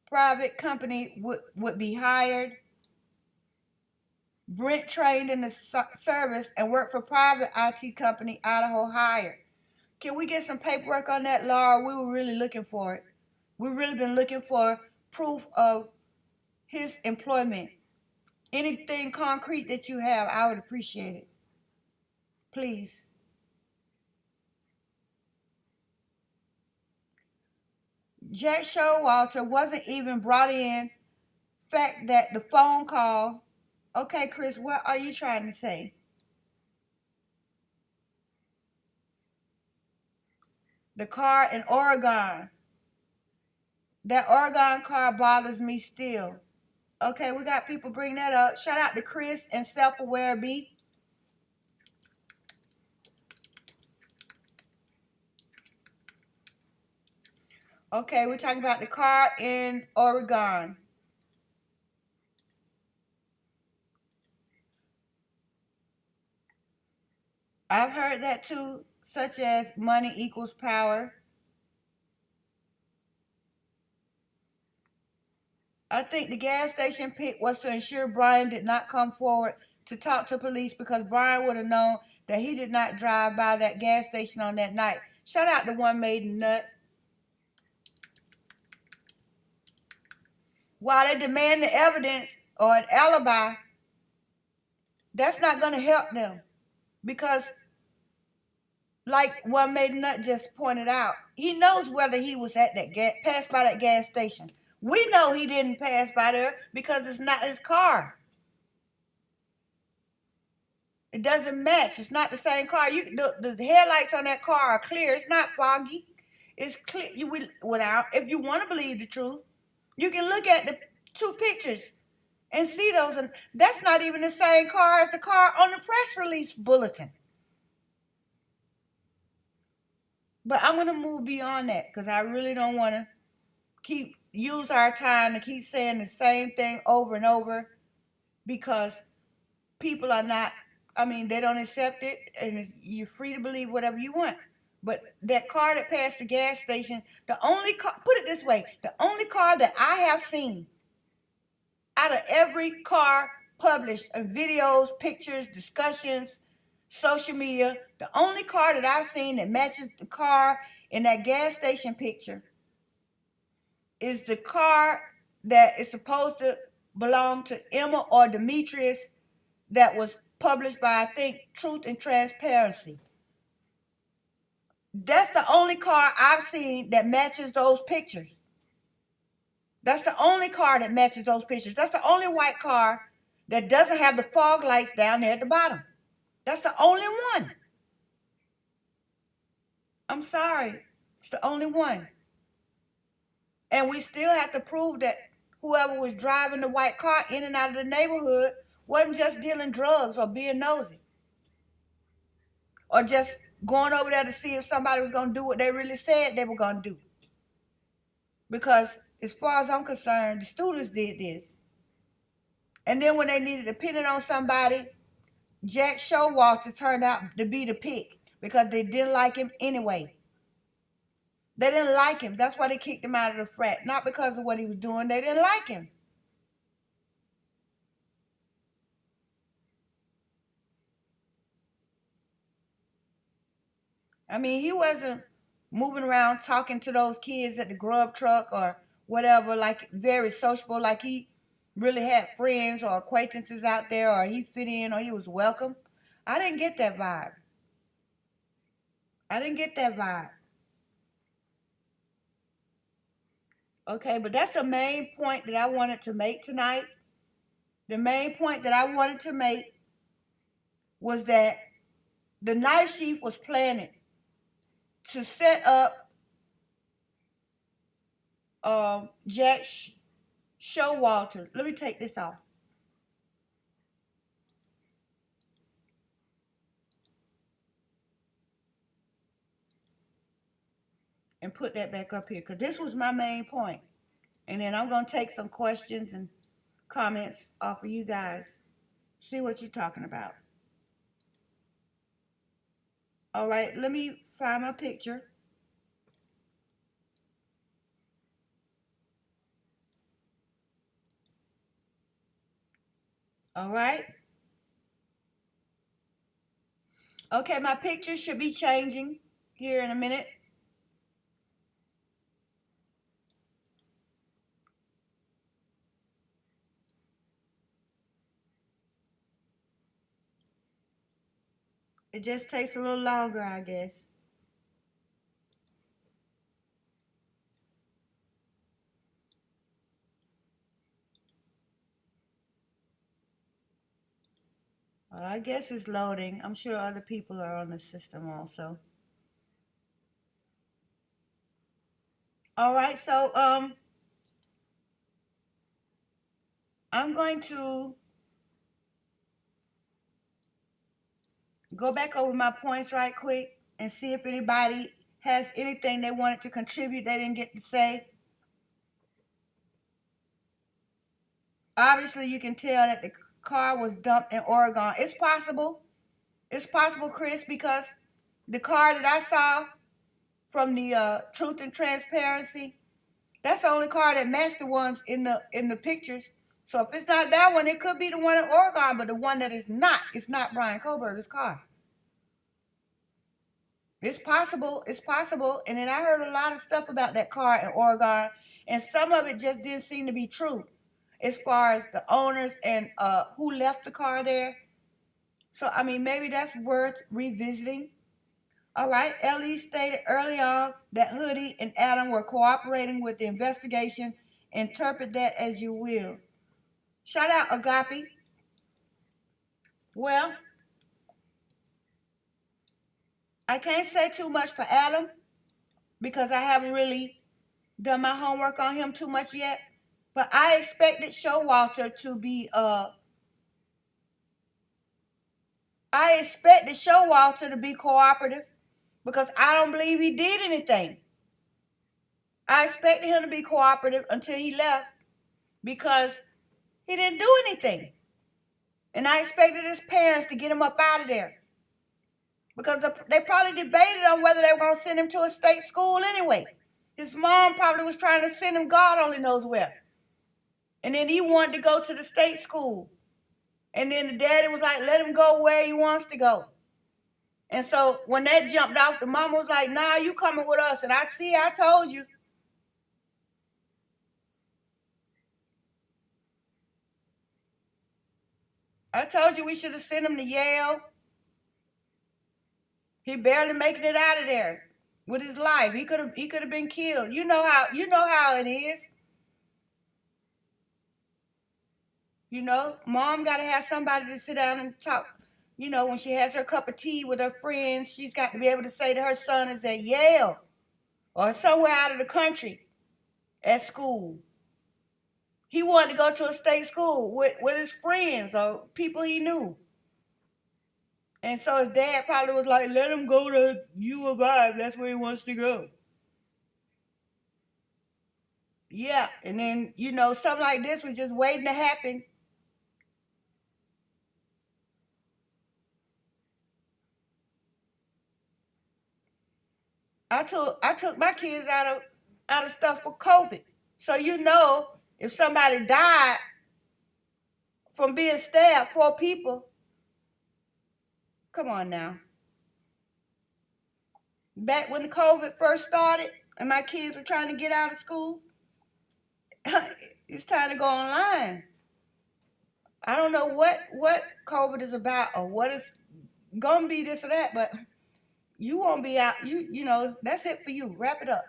Private company would be hired. Brent trained in the service and worked for private IT company Idaho hired. Can we get some paperwork on that, Laura? We were really looking for it. We've really been looking for proof of his employment. Anything concrete that you have, I would appreciate it. Please. Jack Showalter wasn't even brought in. Fact that the phone call. Okay, Chris, what are you trying to say? The car in Oregon. That Oregon car bothers me still. Okay, we got people bring that up. Shout out to Chris and Self-Aware B. Okay, we're talking about the car in Oregon. I've heard that too, such as money equals power. I think the gas station pick was to ensure Brian did not come forward to talk to police because Brian would have known that he did not drive by that gas station on that night. Shout out to One Maiden Nut. While they demand the evidence or an alibi, that's not going to help them because, like One Maiden Nut just pointed out, he knows whether he was at that passed by that gas station. We know he didn't pass by there because it's not his car. It doesn't match. It's not the same car. The headlights on that car are clear. It's not foggy. It's clear. If you want to believe the truth, you can look at the two pictures and see those. And that's not even the same car as the car on the press release bulletin. But I'm going to move beyond that because I really don't want to use our time to keep saying the same thing over and over because people are not, they don't accept it and you're free to believe whatever you want. But that car that passed the gas station, put it this way, the only car that I have seen out of every car published in videos, pictures, discussions, social media, the only car that I've seen that matches the car in that gas station picture is the car that is supposed to belong to Emma or Demetrius that was published by, I think, Truth and Transparency. That's the only car I've seen that matches those pictures. That's the only car that matches those pictures. That's the only white car that doesn't have the fog lights down there at the bottom. That's the only one. I'm sorry. It's the only one. And we still have to prove that whoever was driving the white car in and out of the neighborhood wasn't just dealing drugs or being nosy. Or just going over there to see if somebody was going to do what they really said they were going to do. Because as far as I'm concerned, the students did this. And then when they needed to pin it on somebody, Jack Showalter turned out to be the pick because they didn't like him anyway. They didn't like him. That's why they kicked him out of the frat. Not because of what he was doing. They didn't like him. He wasn't moving around talking to those kids at the grub truck or whatever, like very sociable, like he really had friends or acquaintances out there or he fit in or he was welcome. I didn't get that vibe. Okay, but that's the main point that I wanted to make tonight. The main point that I wanted to make was that the knife sheath was planted to set up Jack Showalter. Let me take this off. And put that back up here, because this was my main point. And then I'm going to take some questions and comments off of you guys. See what you're talking about. All right, let me find my picture. All right. Okay, my picture should be changing here in a minute. It just takes a little longer, I guess. Well, I guess it's loading. I'm sure other people are on the system also. All right, so I'm going to go back over my points right quick and see if anybody has anything they wanted to contribute they didn't get to say. Obviously, you can tell that the car was dumped in Oregon. It's possible. It's possible, Chris, because the car that I saw from the Truth and Transparency, that's the only car that matched the ones in the pictures. So if it's not that one, it could be the one in Oregon, but the one that is not, it's not Brian Kohberger's car. It's possible. It's possible. And then I heard a lot of stuff about that car in Oregon, and some of it just didn't seem to be true as far as the owners and who left the car there. So, I mean, maybe that's worth revisiting. All right. Ellie stated early on that Hoodie and Adam were cooperating with the investigation. Interpret that as you will. Shout out Agape. Well, I can't say too much for Adam because I haven't really done my homework on him too much yet. But I expected Showalter to be cooperative because I don't believe he did anything. I expected him to be cooperative until he left because he didn't do anything. And I expected his parents to get him up out of there because they probably debated on whether they were going to send him to a state school anyway. His mom probably was trying to send him God only knows where. And then he wanted to go to the state school. And then the daddy was like, let him go where he wants to go. And so when that jumped off, the mama was like, nah, you coming with us. And I told you. I told you we should have sent him to Yale. He barely making it out of there with his life. He could have been killed. You know how it is. You know, mom got to have somebody to sit down and talk. You know, when she has her cup of tea with her friends, she's got to be able to say to her son is at Yale or somewhere out of the country at school. He wanted to go to a state school with his friends or people he knew. And so his dad probably was like, let him go to U of I. That's where he wants to go. Yeah, and then, you know, something like this was just waiting to happen. I took my kids out of stuff for COVID. So you know, if somebody died from being stabbed, 4 people, come on now. Back when the COVID first started and my kids were trying to get out of school, it's time to go online. I don't know what COVID is about or what it's gonna be this or that, but you won't be out. You know, that's it for you. Wrap it up.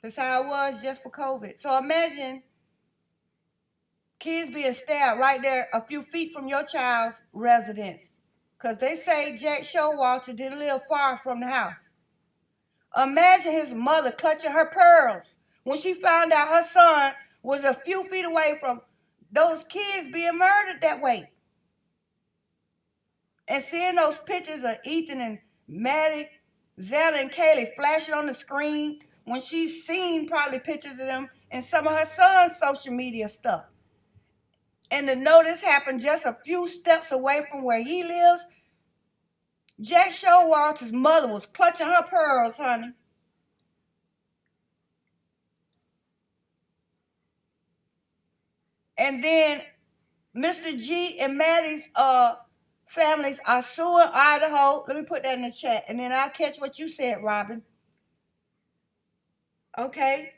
That's how it was just for COVID. So imagine kids being stabbed right there a few feet from your child's residence. Because they say Jack Showalter didn't live far from the house. Imagine his mother clutching her pearls when she found out her son was a few feet away from those kids being murdered that way. And seeing those pictures of Ethan and Maddie, Xana and Kaylee flashing on the screen when she's seen probably pictures of them in some of her son's social media stuff. And to know this happened just a few steps away from where he lives, Jack Showalter's mother was clutching her pearls, honey. And then Mr. G and Maddie's families are suing Idaho. Let me put that in the chat, and then I'll catch what you said, Robin. Okay.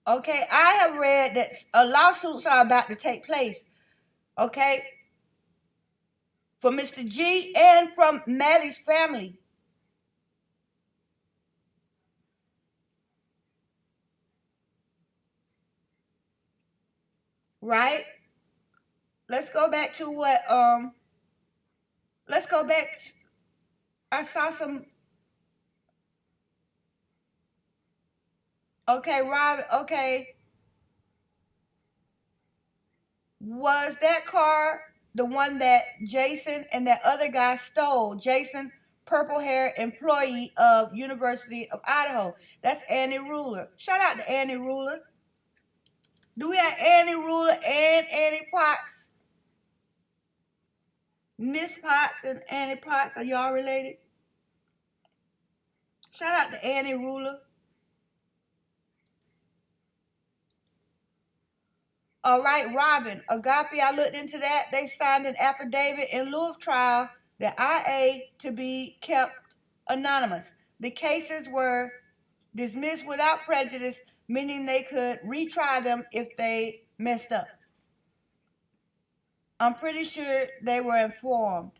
Okay, I have read that lawsuits are about to take place. Okay, for Mr. G and from Maddie's family. Right? Let's go back to what let's go back. I saw some. Okay, Robin, okay. Was that car the one that Jason and that other guy stole? Jason, purple hair employee of University of Idaho. That's Annie Ruler. Shout out to Annie Ruler. Do we have Annie Ruler and Annie Potts? Miss Potts and Annie Potts, are y'all related? Shout out to Annie Ruler. All right, Robin, Agape, I looked into that. They signed an affidavit in lieu of trial, the IA to be kept anonymous. The cases were dismissed without prejudice, meaning they could retry them if they messed up. I'm pretty sure they were informed.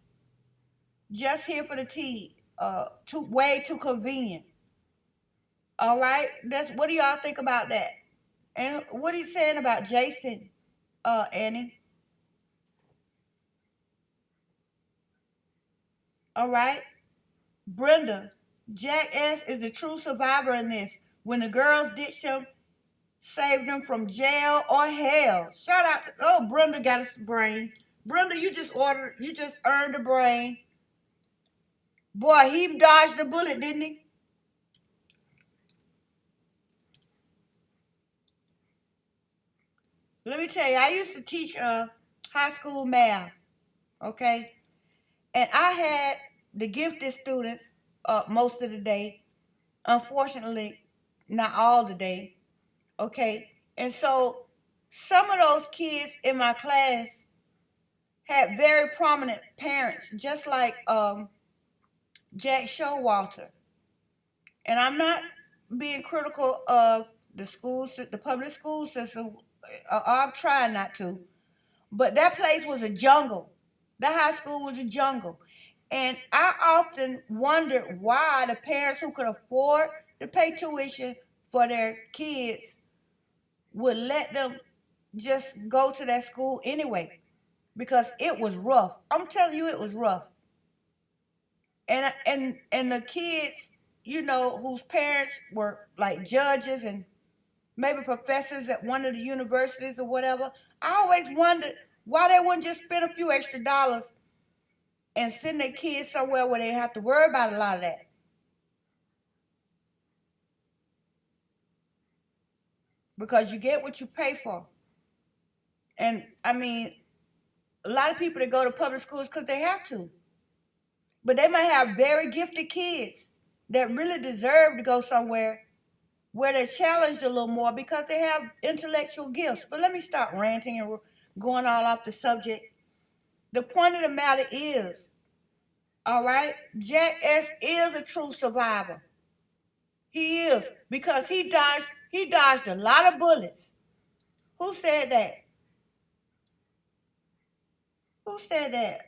Just here for the tea. Way too convenient. All right, what do y'all think about that? And what are you saying about Jason, Annie? All right. Brenda, Jack S. is the true survivor in this. When the girls ditched him, saved him from jail or hell. Shout out to, oh, Brenda got a brain. Brenda, you just earned a brain. Boy, he dodged the bullet, didn't he? Let me tell you, I used to teach high school math, okay? And I had the gifted students most of the day. Unfortunately, not all the day, okay? And so some of those kids in my class had very prominent parents, just like Jack Showalter. And I'm not being critical of the public school system. I'm trying not to. But that place was a jungle. That high school was a jungle. And I often wondered why the parents who could afford to pay tuition for their kids would let them just go to that school anyway. Because it was rough. I'm telling you, it was rough. And the kids, whose parents were like judges and maybe professors at one of the universities or whatever, I always wondered why they wouldn't just spend a few extra dollars and send their kids somewhere where they didn't have to worry about a lot of that. Because you get what you pay for. And I mean, a lot of people that go to public schools because they have to. But they might have very gifted kids that really deserve to go somewhere where they're challenged a little more because they have intellectual gifts. But let me stop ranting and going all off the subject. The point of the matter is, all right, Jack S. is a true survivor. He is, because he dodged a lot of bullets. Who said that? Who said that?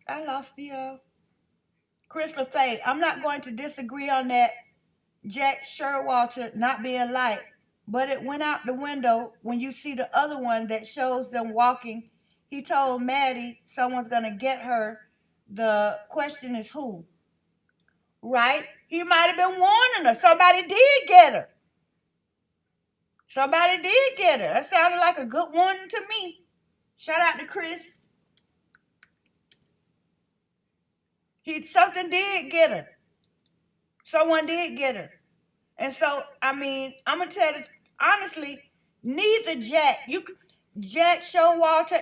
I lost the Crystal Faye. I'm not going to disagree on that Jack Sherwalter not being light, but it went out the window when you see the other one that shows them walking. He told Maddie someone's gonna get her. The question is who? Right? He might have been warning her. Somebody did get her. Somebody did get her. That sounded like a good warning to me. Shout out to Chris. Something did get her. Someone did get her. And so, I mean, I'm gonna tell you honestly, neither Jack Showalter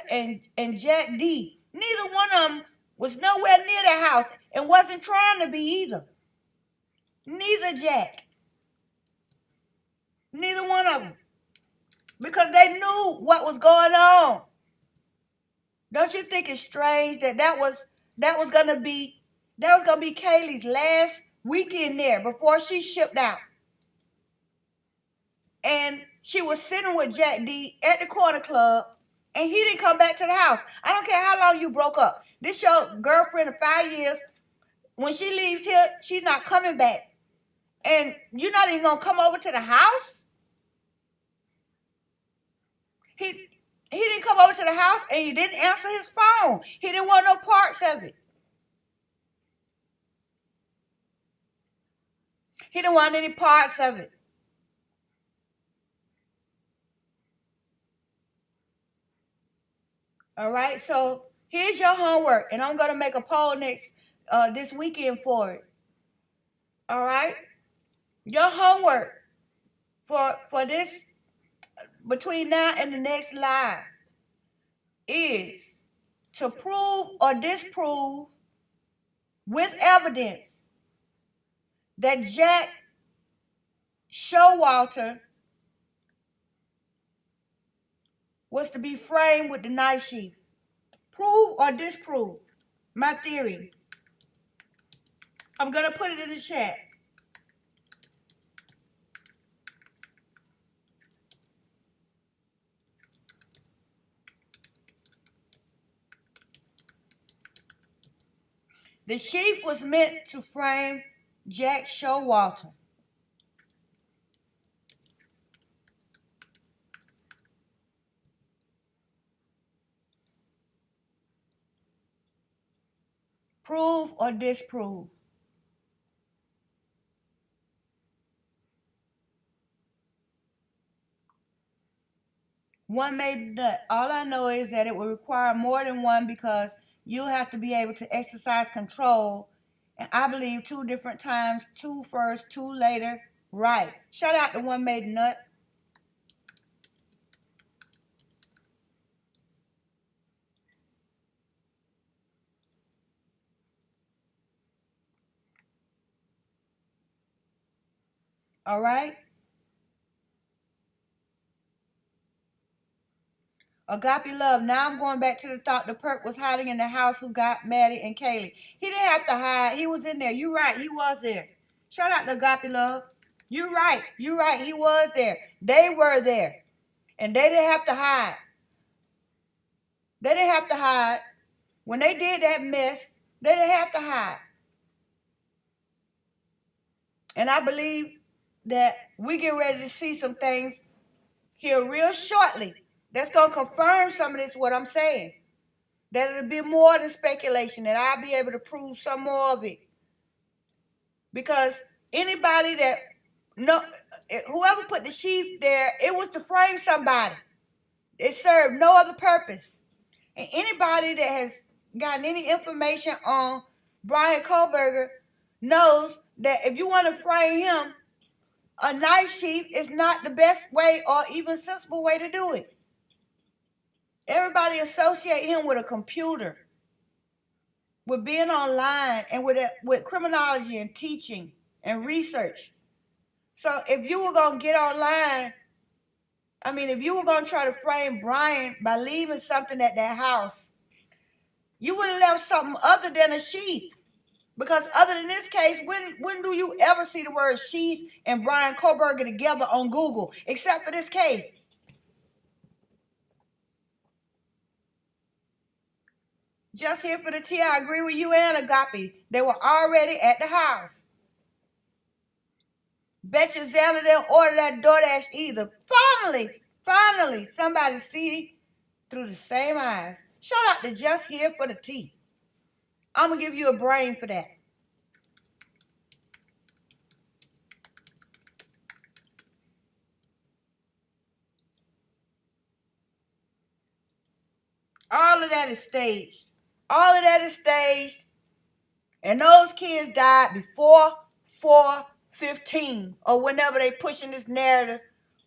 and Jack D, neither one of them was nowhere near the house and wasn't trying to be either. Neither Jack. Neither one of them. Because they knew what was going on. Don't you think it's strange that was gonna be Kaylee's last weekend there before she shipped out? And she was sitting with Jack D at the corner club, and he didn't come back to the house. I don't care how long you broke up. This your girlfriend of 5 years. When she leaves here, she's not coming back. And you're not even gonna come over to the house? He didn't come over to the house, and he didn't answer his phone. He didn't want no parts of it. He didn't want any parts of it. All right, so here's your homework, and I'm gonna make a poll this weekend for it. All right, your homework for this between now and the next live is to prove or disprove with evidence that Jack Showalter was to be framed with the knife sheath. Prove or disprove my theory. I'm going to put it in the chat. The sheath was meant to frame Jack Showalter. Prove or disprove. One made nut. All I know is that it will require more than one because you'll have to be able to exercise control. And I believe 2 different times, 2 first, 2 later. Right. Shout out to One Made Nut. All right. Agape love. Now I'm going back to the thought the perp was hiding in the house who got Maddie and Kaylee. He didn't have to hide. He was in there. You're right. He was there. Shout out to Agape love. You're right. You're right. He was there. They were there. And they didn't have to hide. They didn't have to hide. When they did that mess, they didn't have to hide. And I believe that we get ready to see some things here real shortly. That's going to confirm some of this, what I'm saying. That it'll be more than speculation, that I'll be able to prove some more of it. Because anybody that, whoever put the sheath there, it was to frame somebody. It served no other purpose. And anybody that has gotten any information on Brian Kohberger knows that if you want to frame him, a knife sheath is not the best way or even sensible way to do it. Everybody associate him with a computer, with being online, and with criminology and teaching and research. So if you were going to get online, if you were going to try to frame Brian by leaving something at that house, You would have left something other than a sheath. Because other than this case, when do you ever see the word sheath and Brian Kohberger together on Google, except for this case? Just here for the tea, I agree with you and Agape. They were already at the house. Bet you Xana didn't order that DoorDash either. Finally, somebody see through the same eyes. Shout out to Just Here for the tea. I'm going to give you a brain for that. All of that is staged. All of that is staged. And those kids died before 4:15 or whenever they pushing this narrative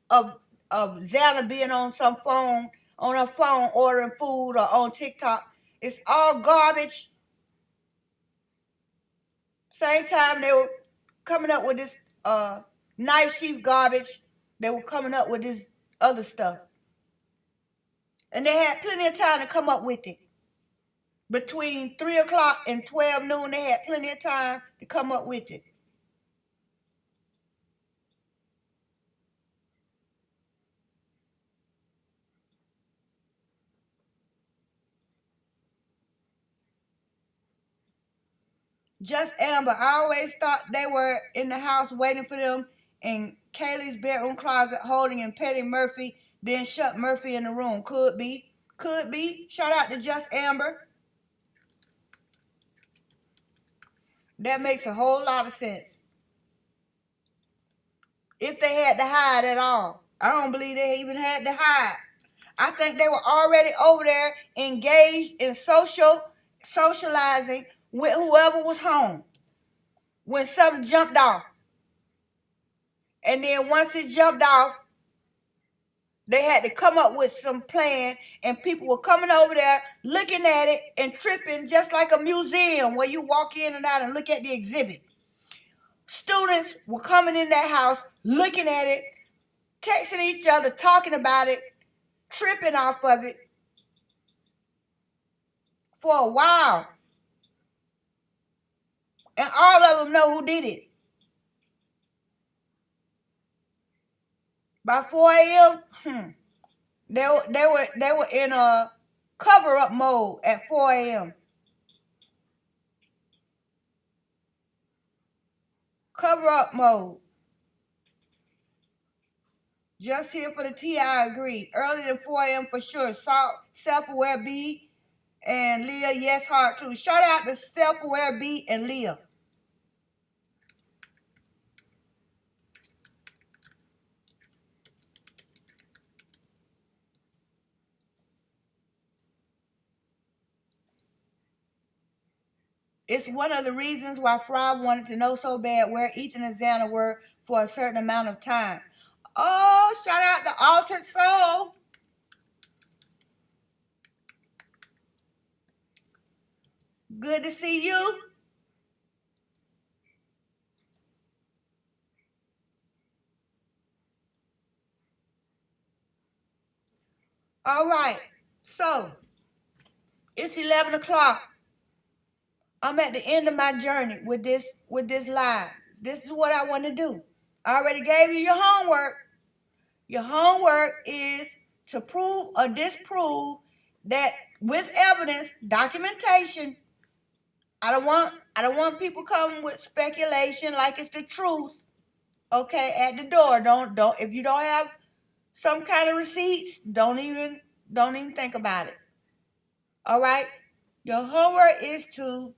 of Xana being on her phone ordering food or on TikTok. It's all garbage. Same time they were coming up with this knife sheath garbage, they were coming up with this other stuff. And they had plenty of time to come up with it. Between 3 o'clock and 12 noon, they had plenty of time to come up with it. Just Amber, I always thought they were in the house waiting for them in Kaylee's bedroom closet holding and petting Murphy, then shut Murphy in the room. Could be. Could be. Shout out to Just Amber. That makes a whole lot of sense. If they had to hide at all. I don't believe they even had to hide. I think they were already over there engaged in socializing with whoever was home when something jumped off. And then once it jumped off, they had to come up with some plan, and people were coming over there looking at it and tripping just like a museum where you walk in and out and look at the exhibit. Students were coming in that house looking at it, texting each other, talking about it, tripping off of it for a while. And all of them know who did it. By 4 a.m., they were in a cover-up mode at 4 a.m. Cover-up mode. Just here for the tea, I agree. Earlier than 4 a.m. for sure. Self-aware B and Leah, yes, hard truth. Shout out to self-aware B and Leah. It's one of the reasons why Fry wanted to know so bad where Ethan and Xana were for a certain amount of time. Oh, shout out to Altered Soul. Good to see you. All right, so it's 11 o'clock. I'm at the end of my journey with this live. This is what I want to do. I already gave you your homework. Your homework is to prove or disprove that with evidence, documentation. I don't want people coming with speculation like it's the truth. Okay, at the door. Don't if you don't have some kind of receipts, don't even think about it. All right? Your homework is to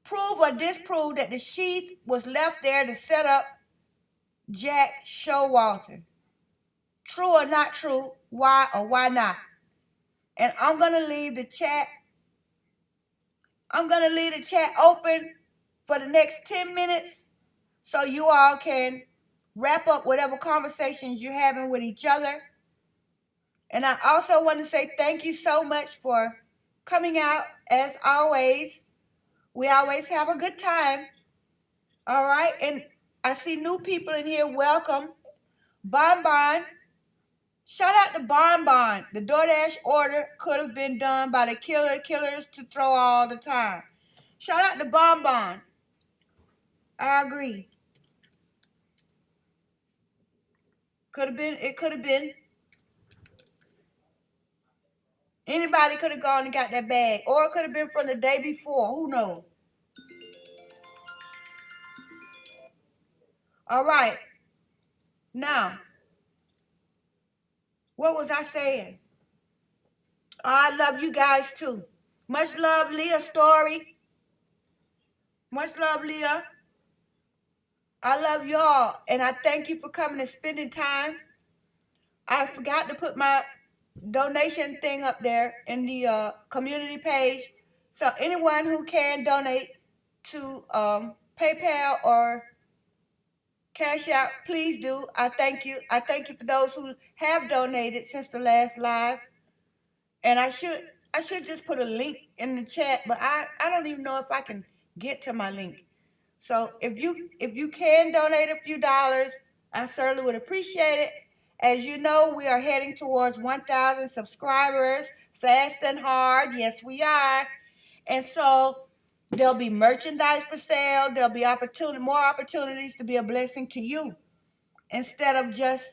prove or disprove that the sheath was left there to set up Jack Showalter. True or not true, why or why not? And I'm going to leave the chat open for the next 10 minutes so you all can wrap up whatever conversations you're having with each other. And I also want to say thank you so much for coming out as always. We always have a good time. All right. And I see new people in here. Welcome. Bon Bon. Shout out to Bonbon. The DoorDash order could have been done by the killers to throw all the time. Shout out to Bonbon. I agree. Could have been. It could have been. Anybody could have gone and got that bag. Or it could have been from the day before. Who knows? All right. Now, what was I saying? Oh, I love you guys too. Much love, Leah Story. Much love, Leah. I love y'all. And I thank you for coming and spending time. I forgot to put my donation thing up there in the community page. So anyone who can donate to PayPal or Cash App, please do. I thank you. I thank you for those who have donated since the last live. And I should just put a link in the chat, but I don't even know if I can get to my link. So if you can donate a few dollars, I certainly would appreciate it. As you know, we are heading towards 1,000 subscribers, fast and hard. Yes, we are. And so there'll be merchandise for sale. There'll be more opportunities to be a blessing to you instead of just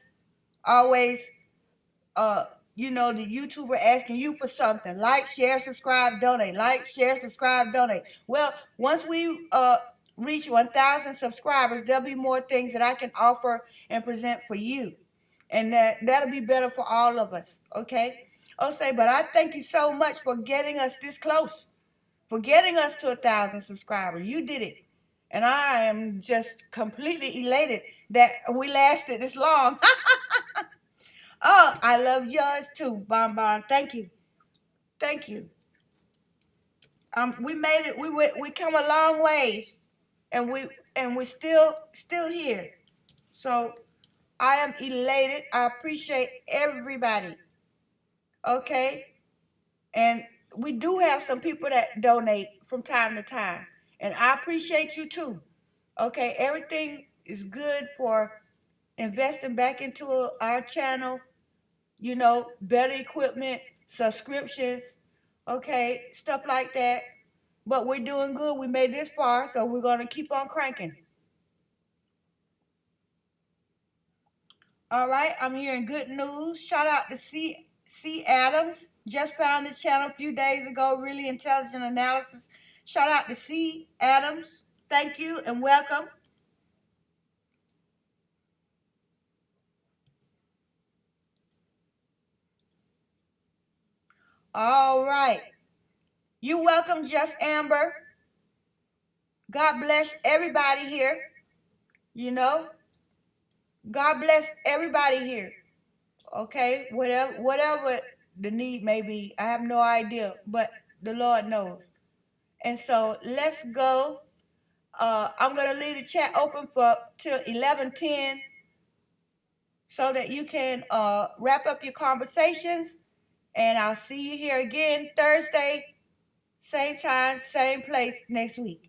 always the YouTuber asking you for something. Like, share, subscribe, donate. Like, share, subscribe, donate. Well, once we reach 1,000 subscribers, there'll be more things that I can offer and present for you. And that'll be better for all of us, okay? But I thank you so much for getting us this close, for getting us to 1,000 subscribers. You did it. And I am just completely elated that we lasted this long. Oh, I love yours too, Bonbon. Thank you. Thank you. We made it. We come a long ways, and we're still here. So I am elated. I appreciate everybody. Okay, and we do have some people that donate from time to time, and I appreciate you too. Okay, everything is good for investing back into our channel. Better equipment, subscriptions, okay, stuff like that. But we're doing good. We made this far, so we're going to keep on cranking. All right, I'm hearing good news. Shout out to C. Adams. Just found the channel a few days ago. Really intelligent analysis. Shout out to C. Adams. Thank you and welcome. All right. You're welcome, Just Amber. God bless everybody here. God bless everybody here. Okay, whatever the need may be, I have no idea, but the Lord knows. And so let's go. I'm gonna leave the chat open for till 11:10, so that you can wrap up your conversations. And I'll see you here again Thursday, same time, same place next week.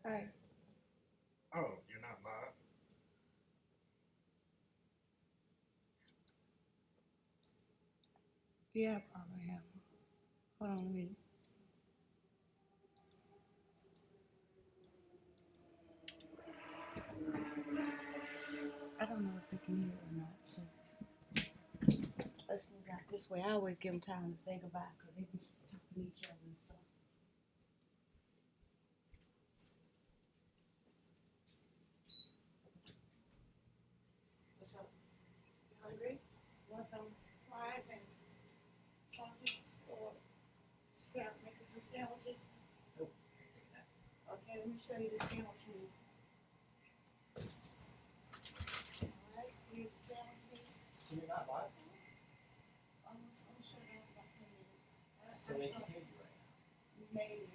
Hi.
Oh, you're not live?
Yeah, probably have. Hold on a minute. I don't know if they can hear or not. So let's move out this way. I always give them time to say goodbye because they be talking to each other and stuff. What's up? You hungry? Want some fries and sausage or making some sandwiches?
Nope.
Okay, let me show you the sandwich meat. Alright, here's the sandwich meat.
So you're not live?
I'm gonna show you in about 10 minutes.
So they can hear you right now.
Maybe.